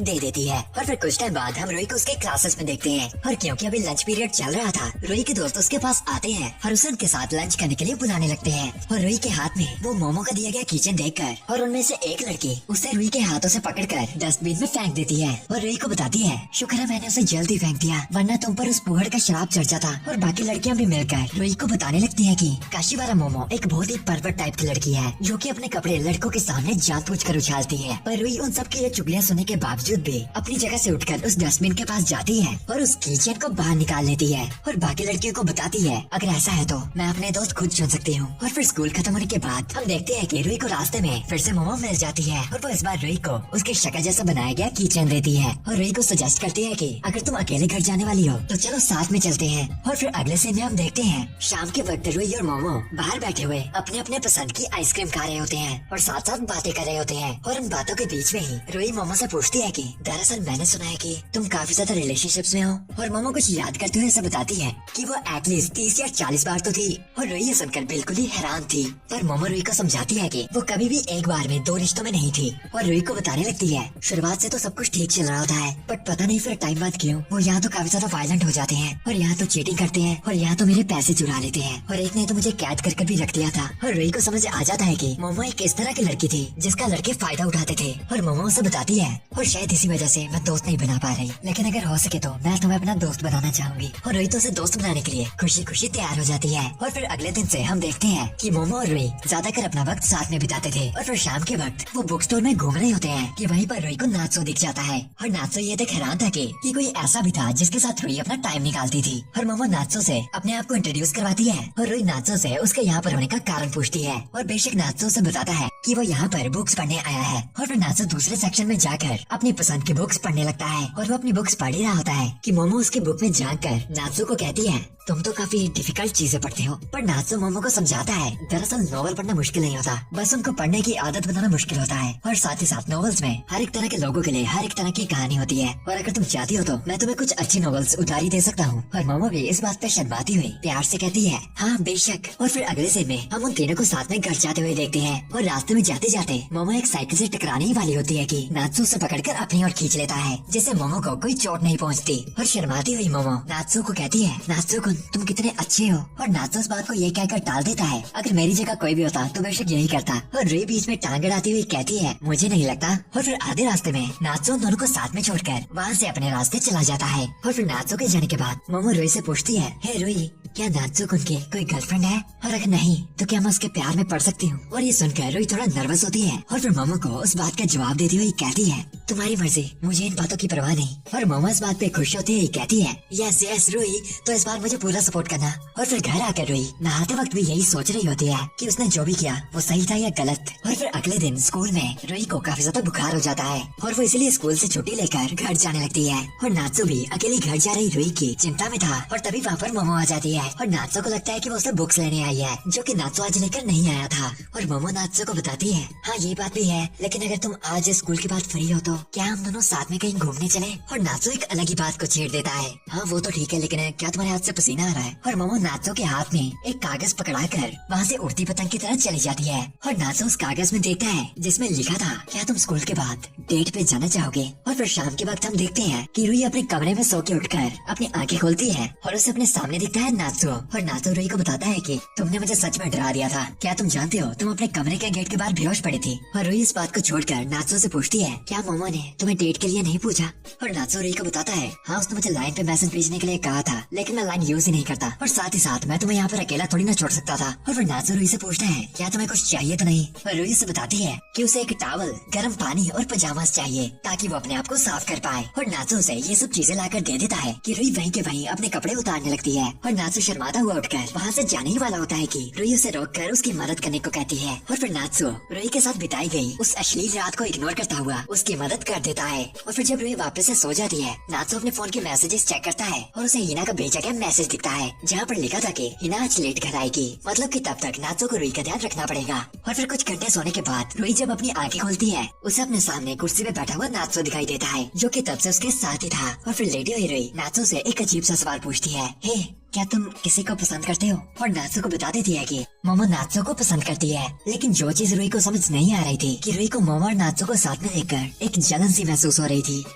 दे देती है। और फिर कुछ टाइम बाद हम रुई को उसके क्लासेस में देखते हैं। और क्योंकि अभी लंच पीरियड चल रहा था, रुई के दोस्त उसके पास आते हैं और उसे उनके साथ लंच करने के लिए बुलाने लगते हैं। और रुई के हाथ में वो मोमो का दिया गया कीचेन देखकर और उनमें से एक लड़की उसे रुई के हाथों से पकड़कर डस्टबिन में फेंक देती लेती है और रुई को बताती है, शुक्र है मैंने उसे जल्दी फेंक दिया, वरना तुम पर उस पुहड़ का शराब चढ़ जाता। और बाकी लड़कियां भी मिलकर रुई को बताने लगती है कि काशीवारा मोमो एक बहुत ही परवर्ट टाइप की लड़की है, जो कि अपने कपड़े लड़कों के सामने जानबूझकर उछालती है। पर रुई उन सब की ये चुगलियां सुनने के बावजूद भी अपनी जगह से उठकर उस डस्टबिन के पास जाती है और उस कीचेन को बाहर निकाल लेती है और बाकी लड़कियों को बताती है, अगर ऐसा है तो मैं अपने दोस्त खुद चुन सकती हूँ। और फिर स्कूल खत्म होने के बाद हम देखते हैं कि रुई को रास्ते में फिर से मोमो मिल जाती है और वो इस बार रुई को उसके शक्ल जैसा बनाया गया कीचेन देती है और रुई को सजेस्ट करती है कि अगर तुम अकेले घर जाने वाली हो तो चलो साथ में चलते हैं। और फिर अगले सीन में हम देखते हैं शाम के वक्त रुई और मोमो बाहर बैठे हुए अपने अपने पसंद की आइसक्रीम खा रहे होते हैं और साथ साथ बातें कर रहे होते हैं। और उन बातों के बीच में ही रुई मोमो से पूछती है कि दरअसल मैंने सुना है कि तुम काफी ज्यादा रिलेशनशिप्स में हो। और मोमो कुछ याद करते हुए ऐसा बताती है कि वो एटलीस्ट 30 या 40 बार तो थी। और रुई ये सुनकर बिल्कुल ही हैरान थी, पर मोमो रुई को समझाती है कि वो कभी भी एक बार में 2 रिश्तों में नहीं थी। और रुई को बताने लगती है, शुरुआत से तो सब कुछ ठीक चल रहा होता है, बट पता नहीं फिर टाइम बाद क्यों वो यहाँ तो काफी ज्यादा वायलेंट हो जाते हैं और यहाँ तो चीटिंग करते हैं और यहाँ तो मेरे पैसे चुरा लेते हैं और एक ने तो मुझे कैद कर भी रख दिया था। और रुई को समझ आ जाता है कि मोमो एक इस तरह की लड़की थी जिसका लड़के फायदा उठाते थे। और मोमो उसे बताती है, और शायद इसी वजह से मैं दोस्त नहीं बना पा रही, लेकिन अगर हो सके तो मैं तुम्हें अपना दोस्त बनाना चाहूंगी। और रुई तो उसे दोस्त बनाने के लिए खुशी खुशी तैयार हो जाती है। और फिर अगले दिन से हम देखते हैं कि मोमो और रुई ज्यादातर अपना वक्त साथ में बिताते थे। और फिर शाम के वक्त वो बुक स्टोर में घूम रहे होते हैं कि वहीं पर रुई को नात्सो दिख जाता है। और नात्सो ये देख हैरान था कि कोई ऐसा भी था जिसके साथ रुई अपना टाइम निकालती थी। और मोमो नात्सो से अपने आप को इंट्रोड्यूस करवाती है और रुई नात्सो से उसके यहाँ पर होने का कारण पूछती है। और बेशक नात्सो से बताता है कि वो यहाँ पर बुक्स पढ़ने आया है। और फिर नात्सो दूसरे सेक्शन में जाकर अपनी पसंद की बुक्स पढ़ने लगता है और वो अपनी बुक्स पढ़ ही रहा होता है कि मोमो उसकी बुक में जाकर नात्सो को कहती है, तुम तो काफी डिफिकल्ट चीजें पढ़ते हो। पर नात्सो मोमो को समझाता है, दरअसल नॉवल पढ़ना मुश्किल नहीं होता, बस उनको पढ़ने की आदत बनाना मुश्किल होता है। और साथ ही साथ नॉवेल्स में हर एक तरह के लोगों के लिए हर एक तरह की कहानी होती है और अगर तुम चाहती हो तो मैं तुम्हें कुछ अच्छी नॉवेल्स उधारी दे सकता हूँ। और मोमो भी इस बात पे शर्माती हुई प्यार से कहती है, हाँ बेशक। और फिर अगले सीन में हम उन तीनों को साथ में घर जाते हुए देखते हैं और रास्ते में जाते जाते मोमो एक साइकिल से टकराने ही वाली होती है कि नात्सो से पकड़कर अपनी ओर खींच लेता है, जिससे मोमो को कोई चोट नहीं पहुँचती। और शर्माती हुई मोमो नात्सो को कहती है, नात्सो कुन तुम कितने अच्छे हो। और नात्सो इस बात को ये कहकर टाल देता है, अगर मेरी जगह कोई भी होता तो बेशक यही करता। और रुई बीच में टांग अड़ाती हुई कहती है, मुझे नहीं लगता। और फिर आधे रास्ते में नात्सो दोनों को साथ में छोड़कर वहाँ से अपने रास्ते चला जाता है। और फिर नात्सो के जाने के बाद मोमो रुई से पूछती है, हे रुई क्या नात्सो कुन के कोई गर्लफ्रेंड है, और अगर नहीं तो क्या मैं उसके प्यार में पड़ सकती हूँ। और ये सुनकर रुई थोड़ा नर्वस होती है और फिर मोमो को उस बात का जवाब देती हुई कहती है, तुम्हारी मर्जी, मुझे इन बातों की परवाह नहीं। और मोमो इस बात पे खुश होती हुई कहती है, यस यस रुई, तो इस बार मुझे पूरा सपोर्ट करना। और फिर घर आकर रुई नहाते वक्त भी यही सोच रही होती है कि उसने जो भी किया वो सही था या गलत। और फिर अगले दिन स्कूल में रुई को काफी ज्यादा बुखार हो जाता है और वो इसलिए स्कूल से छुट्टी लेकर घर जाने लगती है। और नात्सो भी अकेली घर जा रही रुई की चिंता में था और तभी वहाँ पर मोमो आ जाती है और नात्सो को लगता है कि वो उसे बुक्स लेने आई है, जो कि नात्सो आज लेकर नहीं आया था। और मोमो नात्सो को बताती है, हाँ ये बात भी है, लेकिन अगर तुम आज स्कूल के बाद फ्री हो तो क्या हम दोनों साथ में कहीं घूमने चले। और नात्सो एक अलग ही बात को छेड़ देता है, हाँ वो तो ठीक है, लेकिन क्या तुम्हारे हाथ से पसीना आ रहा है। और मोमो नात्सो के हाथ में एक कागज पकड़ाकर वहाँ से उड़ती पतंग की तरह चली जाती है। और नात्सो उस कागज में देखता है जिसमें लिखा था, क्या तुम स्कूल के बाद डेट पे जाना चाहोगे। और फिर शाम के वक्त हम देखते हैं कि रुई अपने कमरे में सो के उठकर अपनी आंखें खोलती है और उसे अपने सामने दिखता है नात्सो। और नात्सो रुई को बताता है कि तुमने मुझे सच में डरा दिया था, क्या तुम जानते हो तुम अपने कमरे के गेट के बाहर बेहोश पड़ी थी। और रुई इस बात को छोड़कर नात्सो से पूछती है, क्या मोमो ने तुम्हें डेट के लिए नहीं पूछा। और नात्सो रुई को बताता है, हाँ उसने मुझे लाइन पे मैसेज भेजने के लिए कहा था, लेकिन मैं लाइन यूज ही नहीं करता और साथ ही साथ मैं तुम्हें यहाँ पर अकेला थोड़ी ना छोड़ सकता था। और फिर नात्सो रुई से पूछता है, क्या तुम्हें कुछ चाहिए तो नहीं। और रुई से बताती है कि उसे एक टॉवल, गर्म पानी और पजामास चाहिए ताकि वो अपने आप को साफ कर पाए। और नात्सो उसे ये सब चीजें लाकर दे देता है कि रुई वहीं के वहीं अपने कपड़े उतारने लगती है। और नात्सो शर्माता हुआ उठकर वहाँ से जाने ही वाला होता है कि रुई उसे रोककर उसकी मदद करने को कहती है। और फिर नात्सो रुई के साथ बिताई गई उस अश्लील रात को इग्नोर करता हुआ उसकी मदद कर देता है। और फिर जब रुई वापस से सो जाती है, नात्सो अपने फोन के मैसेजेस चेक करता है और उसे हिना का भेजा गया मैसेज दिखता है जहाँ पर लिखा था कि हिना आज लेट घर आएगी, मतलब कि तब तक नात्सो को रुई का ध्यान रखना पड़ेगा। और फिर कुछ घंटे सोने के बाद रुई जब अपनी आंखें खोलती है, उसे अपने सामने कुर्सी पे बैठा हुआ नात्सो दिखाई देता है, जो कि तब से उसके साथ ही था। और फिर लेटी हुई रुई नात्सो से एक अजीब सा सवाल पूछती है, हे क्या तुम किसी को पसंद करते हो। और नात्सो को बता देती है कि मोमो नात्सो को पसंद करती है, लेकिन जो चीज रुई को समझ नहीं आ रही थी कि रुई को मोमो और नात्सो को साथ में देखकर एक जलन सी महसूस हो रही थी,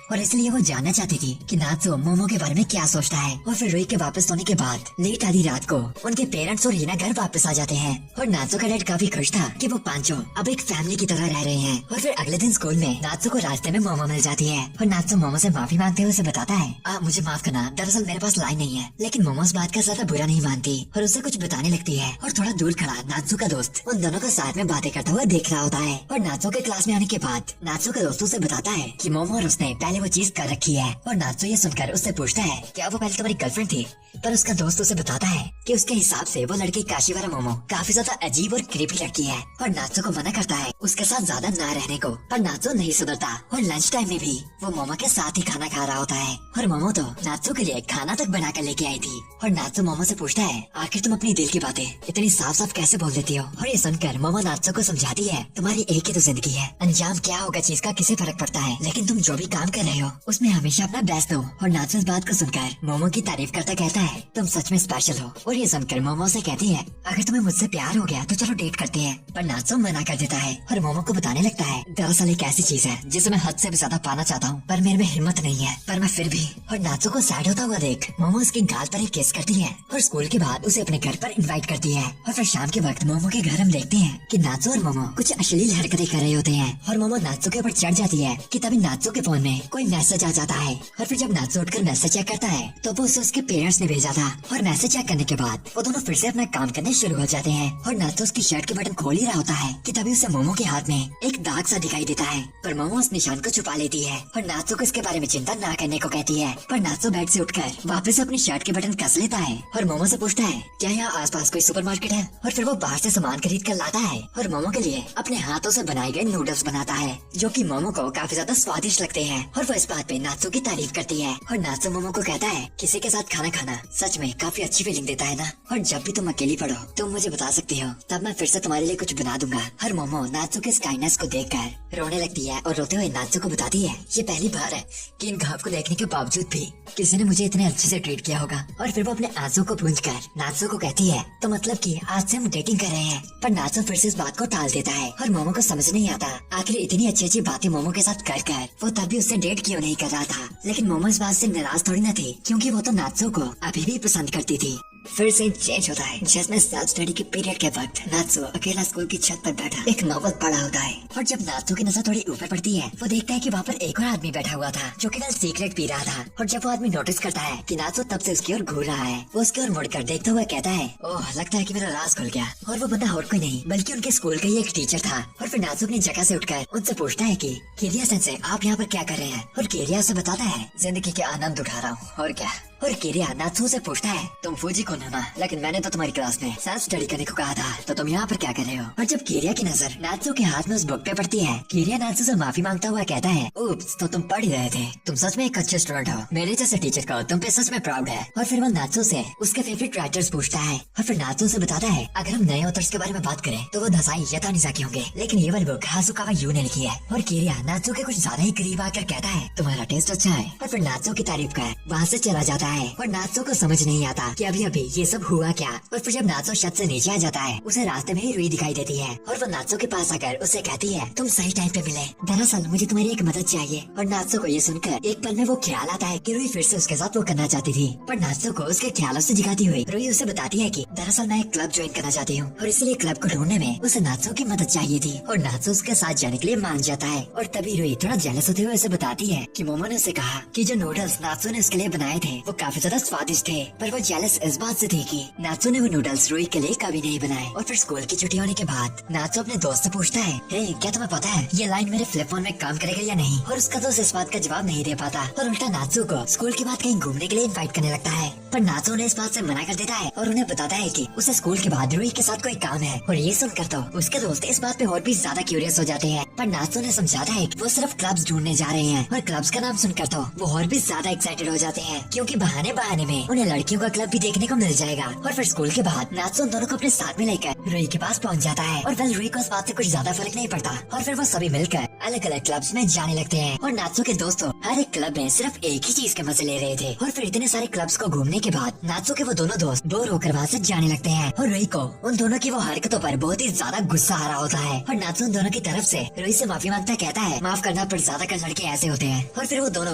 और इसलिए वो जानना चाहती थी कि नात्सो मोमो के बारे में क्या सोचता है। और फिर रुई के वापस होने के बाद लेट आधी रात को उनके पेरेंट्स और रीना घर वापस आ जाते हैं, और नात्सो का डैड काफी खुश था कि वो पांचों अब एक फैमिली की तरह रह रहे हैं। और फिर अगले दिन स्कूल में नात्सो को रास्ते में मोमो मिल जाती है, और नात्सो मोमो से माफी मांगते हुए उसे बताता है, मुझे माफ करना, दरअसल मेरे पास लाइन नहीं है। लेकिन मोमो इस बात का ज्यादा बुरा नहीं मानती और उससे कुछ बताने लगती है, और थोड़ा दूर खड़ा नात्सो का दोस्त उन दोनों को साथ में बातें करता हुआ देख रहा होता है। और नात्सो के क्लास में आने के बाद नात्सो के दोस्तों से बताता है कि मोमो और उसने पहले वो चीज कर रखी है, और नात्सो ये सुनकर उससे पूछता है क्या वो पहले तुम्हारी गर्लफ्रेंड थी। पर उसका दोस्त उसे बताता है कि उसके हिसाब से वो लड़की काशीवारा मोमो काफी ज्यादा अजीब और क्रीपी लड़की है, और नात्सो को मना करता है उसके साथ ज्यादा ना रहने को। पर नात्सो नहीं सुधरता, और लंच टाइम में भी वो मोमो के साथ ही खाना खा रहा होता है, और मोमो तो नात्सो के लिए खाना तक बना कर लेके आई थी। और नात्सो मोमो से पूछता है आखिर तुम अपनी दिल की बातें इतनी साफ साफ कैसे बोल देती हो। और ये सुनकर मोमो नात्सो को समझाती है तुम्हारी एक ही तो जिंदगी है, अंजाम क्या होगा चीज का किसे फर्क पड़ता है, लेकिन तुम जो भी काम कर रहे हो उसमें हमेशा अपना बेस्ट दो। और नात्सो इस बात को सुनकर मोमो की तारीफ करता कहता है तुम सच में स्पेशल हो। और ये सुनकर मोमो से कहती है अगर तुम्हें मुझसे प्यार हो गया तो चलो डेट करते हैं। पर नात्सो मना कर देता है, और मोमो को बताने लगता है दरअसल एक ऐसी चीज है जिसे मैं हद से भी ज्यादा पाना चाहता हूँ, पर मेरे में हिम्मत नहीं है, पर मैं फिर भी। और नात्सो को सैड होता हुआ देख मोमो उसके गाल पर एक किस करती है, और स्कूल के बाद उसे अपने घर पर इनवाइट करती है। और फिर शाम के वक्त मोमो के घर हम देखते हैं कि नात्सो और मोमो कुछ अश्लील हरकतें कर रहे होते हैं, और मोमो नात्सो के ऊपर चढ़ जाती है कि तभी नात्सो के फोन में कोई मैसेज आ जाता है। और फिर जब नात्सो उठकर मैसेज चेक करता है तो वो उसे उसके पेरेंट्स ने भेजा था। और मैसेज चेक करने के बाद वो दोनों फिर से अपना काम करने शुरू हो जाते हैं, और नात्सो उसकी शर्ट के बटन खोल ही रहा होता है कि तभी उसे मोमो के हाथ में एक दाग सा दिखाई देता है। पर मोमो उस निशान को छुपा लेती है, और नात्सो को इसके बारे में चिंता ना करने को कहती है। पर नात्सो बेड से उठकर वापस अपनी शर्ट के बटन कस लेता है, और मोमो से पूछता है क्या यहाँ आसपास कोई सुपरमार्केट है। और फिर वो बाहर से सामान खरीद कर लाता है, और मोमो के लिए अपने हाथों से बनाए गए नूडल्स बनाता है, जो कि मोमो को काफी ज्यादा स्वादिष्ट लगते हैं। और वो इस बात पे नात्सो की तारीफ करती है, और नात्सो मोमो को कहता है किसी के साथ खाना खाना सच में काफी अच्छी फीलिंग देता है ना, और जब भी तुम अकेली पड़ो तुम मुझे बता सकती हो, तब मैं फिर से तुम्हारे लिए कुछ बना दूंगा। हर मोमो नात्सो के इस काइंडनेस को देखकर रोने लगती है, और रोते हुए नात्सो को बताती है ये पहली बार है कि इन घाव को देखने के बावजूद भी किसी ने मुझे इतने अच्छे से ट्रीट किया होगा। और फिर वो अपने आंसू को पूंछकर नात्सो को कहती है तो मतलब कि आज से हम डेटिंग कर रहे हैं। पर नात्सो फिर से इस बात को टाल देता है, और मोमो को समझ नहीं आता आखिर इतनी अच्छी अच्छी बातें मोमो के साथ कर कर वो तब भी उससे डेट क्यों नहीं कर रहा था। लेकिन मोमो इस बात से नाराज थोड़ी न थी, क्योंकि वो तो नात्सो को अभी भी पसंद करती थी। फिर से चेंज होता है जिसमें सेल्फ स्टडी के पीरियड के वक्त नात्सो अकेला स्कूल की छत पर बैठा एक नॉवल पढ़ा होता है, और जब नात्सो की नजर थोड़ी ऊपर पड़ती है वो देखता है कि वहाँ पर एक और आदमी बैठा हुआ था जो केवल सीक्रेट पी रहा था। और जब वो आदमी नोटिस करता है कि नात्सो तब से उसकी ओर घूर रहा है, वो उसकी ओर मुड़कर देखता हुआ कहता है ओह लगता है कि मेरा राज खुल गया। और वो बंदा और कोई नहीं बल्कि उनके स्कूल का ही एक टीचर था। और फिर नात्सो अपनी जगह से उठकर उनसे पूछता है कि किरिया सेंसे आप यहाँ पर क्या कर रहे हैं। और किरिया उसे बताता है जिंदगी के आनंद उठा रहा हूँ और क्या। और किरिया नात्सो से पूछता है तुम फूजी कौन हो ना, लेकिन मैंने तो तुम्हारी क्लास में सेल्फ स्टडी करने को कहा था, तो तुम यहाँ पर क्या कर रहे हो। और जब किरिया की नजर नात्सो के हाथ में उस बुक पे पड़ती है, किरिया नात्सो से माफी मांगता हुआ कहता है उप्स तो तुम पढ़ ही रहे थे, तुम सच में एक अच्छे स्टूडेंट हो, मेरे जैसे टीचर को तुम पे सच में प्राउड है। और फिर वो नात्सो से उसके फेवरेट राइटर्स पूछता है, और फिर नात्सो से बताता है अगर हम नए ऑथर्स के बारे में बात करें तो वो दसाई यतानिज़ाकी होंगे, लेकिन ये वाली बुक हासुकावा यू ने लिखी है। और किरिया नात्सो के कुछ ज्यादा ही करीब आकर कहता है तुम्हारा टेस्ट अच्छा है, और फिर नात्सो की तारीफ कर वहाँ से चला जाता है। और नात्सो समझ नहीं आता कि अभी अभी ये सब हुआ क्या। और फिर जब नात्सो छत से नीचे आ जाता है उसे रास्ते में ही रुई दिखाई देती है, और वो नात्सो के पास आकर उसे कहती है तुम सही टाइम पे मिले, दरअसल मुझे तुम्हारी एक मदद चाहिए। और नात्सो को ये सुनकर एक पल में वो ख्याल आता है कि रुई फिर से उसके साथ वो करना चाहती थी। पर नात्सो को उसके ख्यालों से जगाती हुई रुई उसे बताती है कि दरअसल मैं एक क्लब ज्वाइन करना चाहती हूँ, और इसलिए क्लब को ढूंढने में उसे नात्सो की मदद चाहिए थी। और नात्सो उसके साथ जाने के लिए मान जाता है। और तभी रुई थोड़ा जेलस होते हुए उसे बताती है कि मोमो ने उसे कहा कि जो नूडल्स नात्सो ने उसके लिए बनाए थे वो काफी ज्यादा स्वादिष्ट थे, पर वो इस बात से थी कि नात्सो ने वो नूडल्स रुई के लिए कभी नहीं बनाए। और फिर स्कूल की छुट्टी होने के बाद नात्सो अपने दोस्त से पूछता है हे क्या तुम्हें पता है ये लाइन मेरे फ्लिप फोन में काम करेगा या नहीं। और उसका दोस्त इस बात का जवाब नहीं दे पाता, और उल्टा नात्सो को स्कूल के बाद कहीं घूमने के लिए इनवाइट करने लगता है। पर नात्सो ने इस बात से मना कर देता है, और उन्हें बताता है कि उसे स्कूल के बाद रुई के साथ कोई काम है। और ये सुनकर तो उसके दोस्त इस बात पे और भी ज्यादा क्यूरियस हो जाते हैं। पर नात्सो ने समझाता है कि वो सिर्फ क्लब्स ढूंढने जा रहे हैं, और क्लब्स का नाम सुनकर तो वो और भी ज्यादा एक्साइटेड हो जाते हैं, क्योंकि बहाने बहाने में उन्हें लड़कियों का क्लब भी देखने को मिल जाएगा। और फिर स्कूल के बाद नात्सो दोनों को अपने साथ में लेकर रुई के पास पहुंच जाता है, और वेल रुई को इस बात से कुछ ज्यादा फर्क नहीं पड़ता। और फिर वो सभी मिलकर अलग अलग क्लब्स में जाने लगते हैं। और नात्सो के दोस्तों हर एक क्लब में सिर्फ एक ही चीज के मजे ले रहे थे। और फिर इतने सारे क्लब्स को घूमने के बाद नात्सो के वो दोनों दोस्त बोर होकर वहाँ से जाने लगते हैं और रुई को उन दोनों की वो हरकतों पर बहुत ही ज्यादा गुस्सा आ रहा होता है। और नात्सो उन दोनों की तरफ से रुई से माफी मांगता कहता है माफ करना पर ज्यादातर लड़के ऐसे होते हैं। और फिर वो दोनों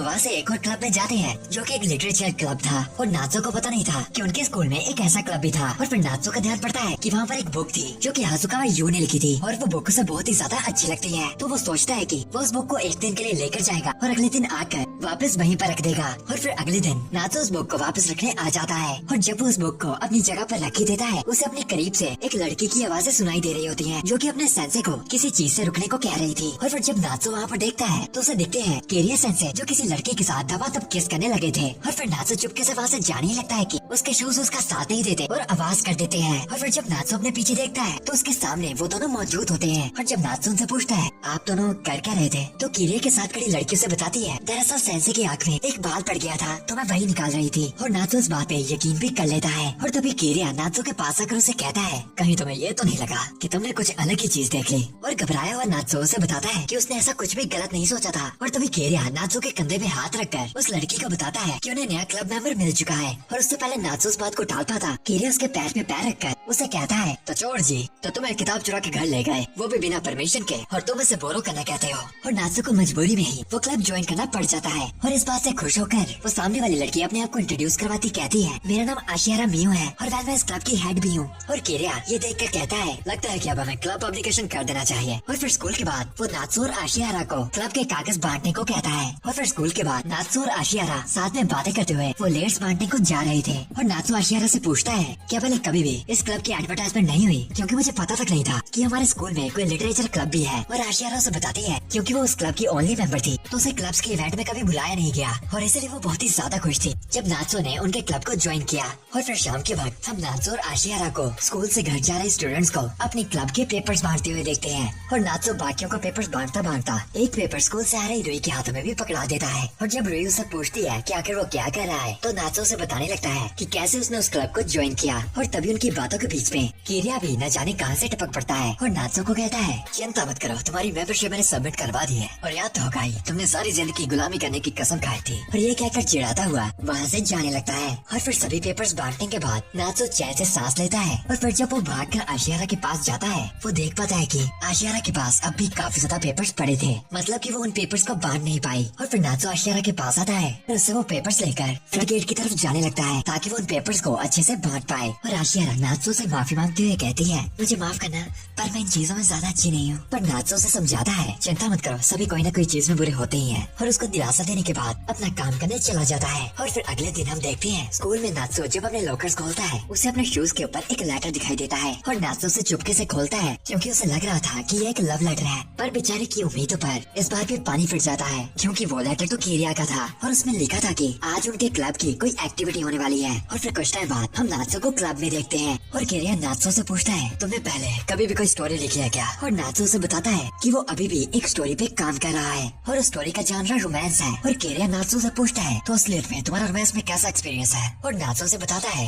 वहाँ से एक और क्लब में जाते हैं जो कि एक लिटरेचर क्लब था। और नात्सो को पता नहीं था कि उनके स्कूल में एक ऐसा क्लब भी था। और फिर नात्सो का ध्यान पड़ता है कि वहाँ पर एक बुक थी जो कि हाजुकावा यू ने लिखी थी और वो बुक उसे बहुत ही ज्यादा अच्छी लगती है। तो वो सोचता है कि वो उस बुक को एक दिन के लिए लेकर जाएगा और अगले दिन आकर वापस वहीं पर रख देगा। और फिर अगले दिन नात्सो उस बुक को वापस रखने आ जाता है और जब वो उस बुक को अपनी जगह पर रख ही देता है उसे अपने करीब से एक लड़की की आवाजें सुनाई दे रही होती हैं जो कि अपने सेंसे को किसी चीज से रुकने को कह रही थी। और फिर जब नात्सो वहाँ पर देखता है तो उसे दिखते हैं किरिया सेंसे जो किसी लड़के के साथ दबादब किस करने लगे थे। और फिर नात्सो चुपके से वहाँ से जाने लगता है कि उसके शूज उसका साथ नहीं देते और आवाज कर देते हैं। और फिर जब नात्सो अपने पीछे देखता है तो उसके सामने वो दोनों मौजूद होते हैं। और जब नात्सो उनसे पूछता है आप दोनों कर क्या रहे थे तो किरिया के साथ खड़ी लड़कियों से बताती है दरअसल सेंसे की आँख में एक बाल पड़ गया था तो मैं वही निकाल रही थी। और नात्सो इस बात पे यकीन भी कर लेता है। और तभी किरिया नात्सो के पास आकर उसे कहता है कहीं तुम्हें ये तो नहीं लगा कि तुमने कुछ अलग ही चीज देख ली। और घबराया हुआ नात्सो उसे बताता है कि उसने ऐसा कुछ भी गलत नहीं सोचा था। और तभी किरिया नात्सो के कंधे में हाथ रखकर उस लड़की को बताता है कि उन्हें नया क्लब मेंबर मिल चुका है। और उससे पहले नात्सो उस बात को टालता था किरिया उसके पैर पे पैर रखकर उसे कहता है तो चोर जी तो तुम्हें किताब चुरा के घर ले गए वो भी बिना परमिशन के और तुम इसे बोरो करना कहते हो। और नात्सो को मजबूरी में ही वो क्लब ज्वाइन करना पड़ जाता है। और इस बात से खुश होकर वो सामने वाली लड़की अपने आप को इंट्रोड्यूस करवाती कहती है मेरा नाम आशियारा मियो है और मैं इस क्लब की हेड भी हूँ। और किरिया ये देख कर कहता है लगता है कि अब हमें क्लब पब्लिकेशन कर देना चाहिए। और फिर स्कूल के बाद वो नात्सो और आशियारा को क्लब के कागज बांटने को कहता है। और फिर स्कूल के बाद नात्सो और आशियारा साथ में बातें करते हुए वो लेयर्स बांटने को जा रहे थे। और नात्सो आशियारा से पूछता है क्या पहले कभी भी इस क्लब की एडवर्टाइजमेंट नहीं हुई क्योंकि मुझे पता तक नहीं था कि हमारे स्कूल में कोई लिटरेचर क्लब भी है। और आशियारा से बताती है क्योंकि वो उस क्लब की ओनली मेंबर थी तो उसे क्लब्स के इवेंट में कभी बुलाया नहीं गया और इसलिए वो बहुत ही ज्यादा खुश थी जब नात्सो ने उनके क्लब को ज्वाइन किया। और फिर शाम के वक्त हम नात्सो और आशियारा को स्कूल से घर जा रहे स्टूडेंट्स को अपनी क्लब के पेपर्स बांटते हुए देखते हैं। और नात्सो बाकियों को पेपर्स बांटता बांटता एक पेपर स्कूल से आ रही रुई के हाथों में भी पकड़ा देता है। और जब रुई उससे पूछती है कि आखिर वो क्या कर रहा है तो नात्सो से बताने लगता है कि कैसे उसने उस क्लब को ज्वाइन किया। और तभी उनकी बातों के बीच में किरिया भी न जाने कहां से टपक पड़ता है और नात्सो को कहता है चिंता मत करो तुम्हारी मेंबरशिप मैंने सबमिट करवा दी है और याद तो होगा ही तुमने सारी जिंदगी गुलामी करने की कसम खाई थी। और ये कहकर चिढ़ाता हुआ वहाँ से जाने लगता है। और फिर सभी पेपर्स बांटने के बाद नात्सो चैन से सांस लेता है। और फिर जब वो भागकर आशियारा के पास जाता है वो देख पाता है कि आशियारा के पास अब भी काफी ज्यादा पेपर्स पड़े थे मतलब कि वो उन पेपर्स को बांट नहीं पाई। और फिर नात्सो आशियारा के पास आता है और उससे वो पेपर्स लेकर फ्रंट गेट की तरफ जाने लगता है ताकि वो उन पेपर्स को अच्छे से बांट पाए। और आशियारा नात्सो से माफी मांगते हुए कहती है मुझे माफ करना पर मैं इन चीजों में ज्यादा अच्छी नहीं हूँ। पर नात्सो से समझाता है चिंता मत करो सभी कोई न कोई चीज में बुरे होते ही हैं। और उसको दिलासा देने के बाद अपना काम करने चला जाता है। और फिर अगले दिन हम देखते हैं स्कूल में नात्सो जब अपने लॉकर्स खोलता है उसे अपने शूज के ऊपर एक लेटर दिखाई देता है और नात्सो उसे चुपके से खोलता है क्योंकि उसे लग रहा था कि ये एक लव लेटर है। पर बेचारे की उम्मीदों पर इस बार भी पानी फिर जाता है क्योंकि वो लेटर तो किरिया का था और उसमें लिखा था कि आज उनके क्लब की कोई एक्टिविटी होने वाली है। और फिर कुछ टाइम बाद हम नात्सो को क्लब में देखते हैं और किरिया नात्सो से पूछता है तुमने पहले कभी भी कोई स्टोरी लिखी है क्या। और नात्सो से बताता है कि वो अभी भी एक स्टोरी पे काम कर रहा है और स्टोरी का जॉनर रोमांस है। और किरिया नात्सो से पूछता है तो असलियत में तुम्हारा रोमांस में कैसा एक्सपीरियंस है। और नात्सो से बताता है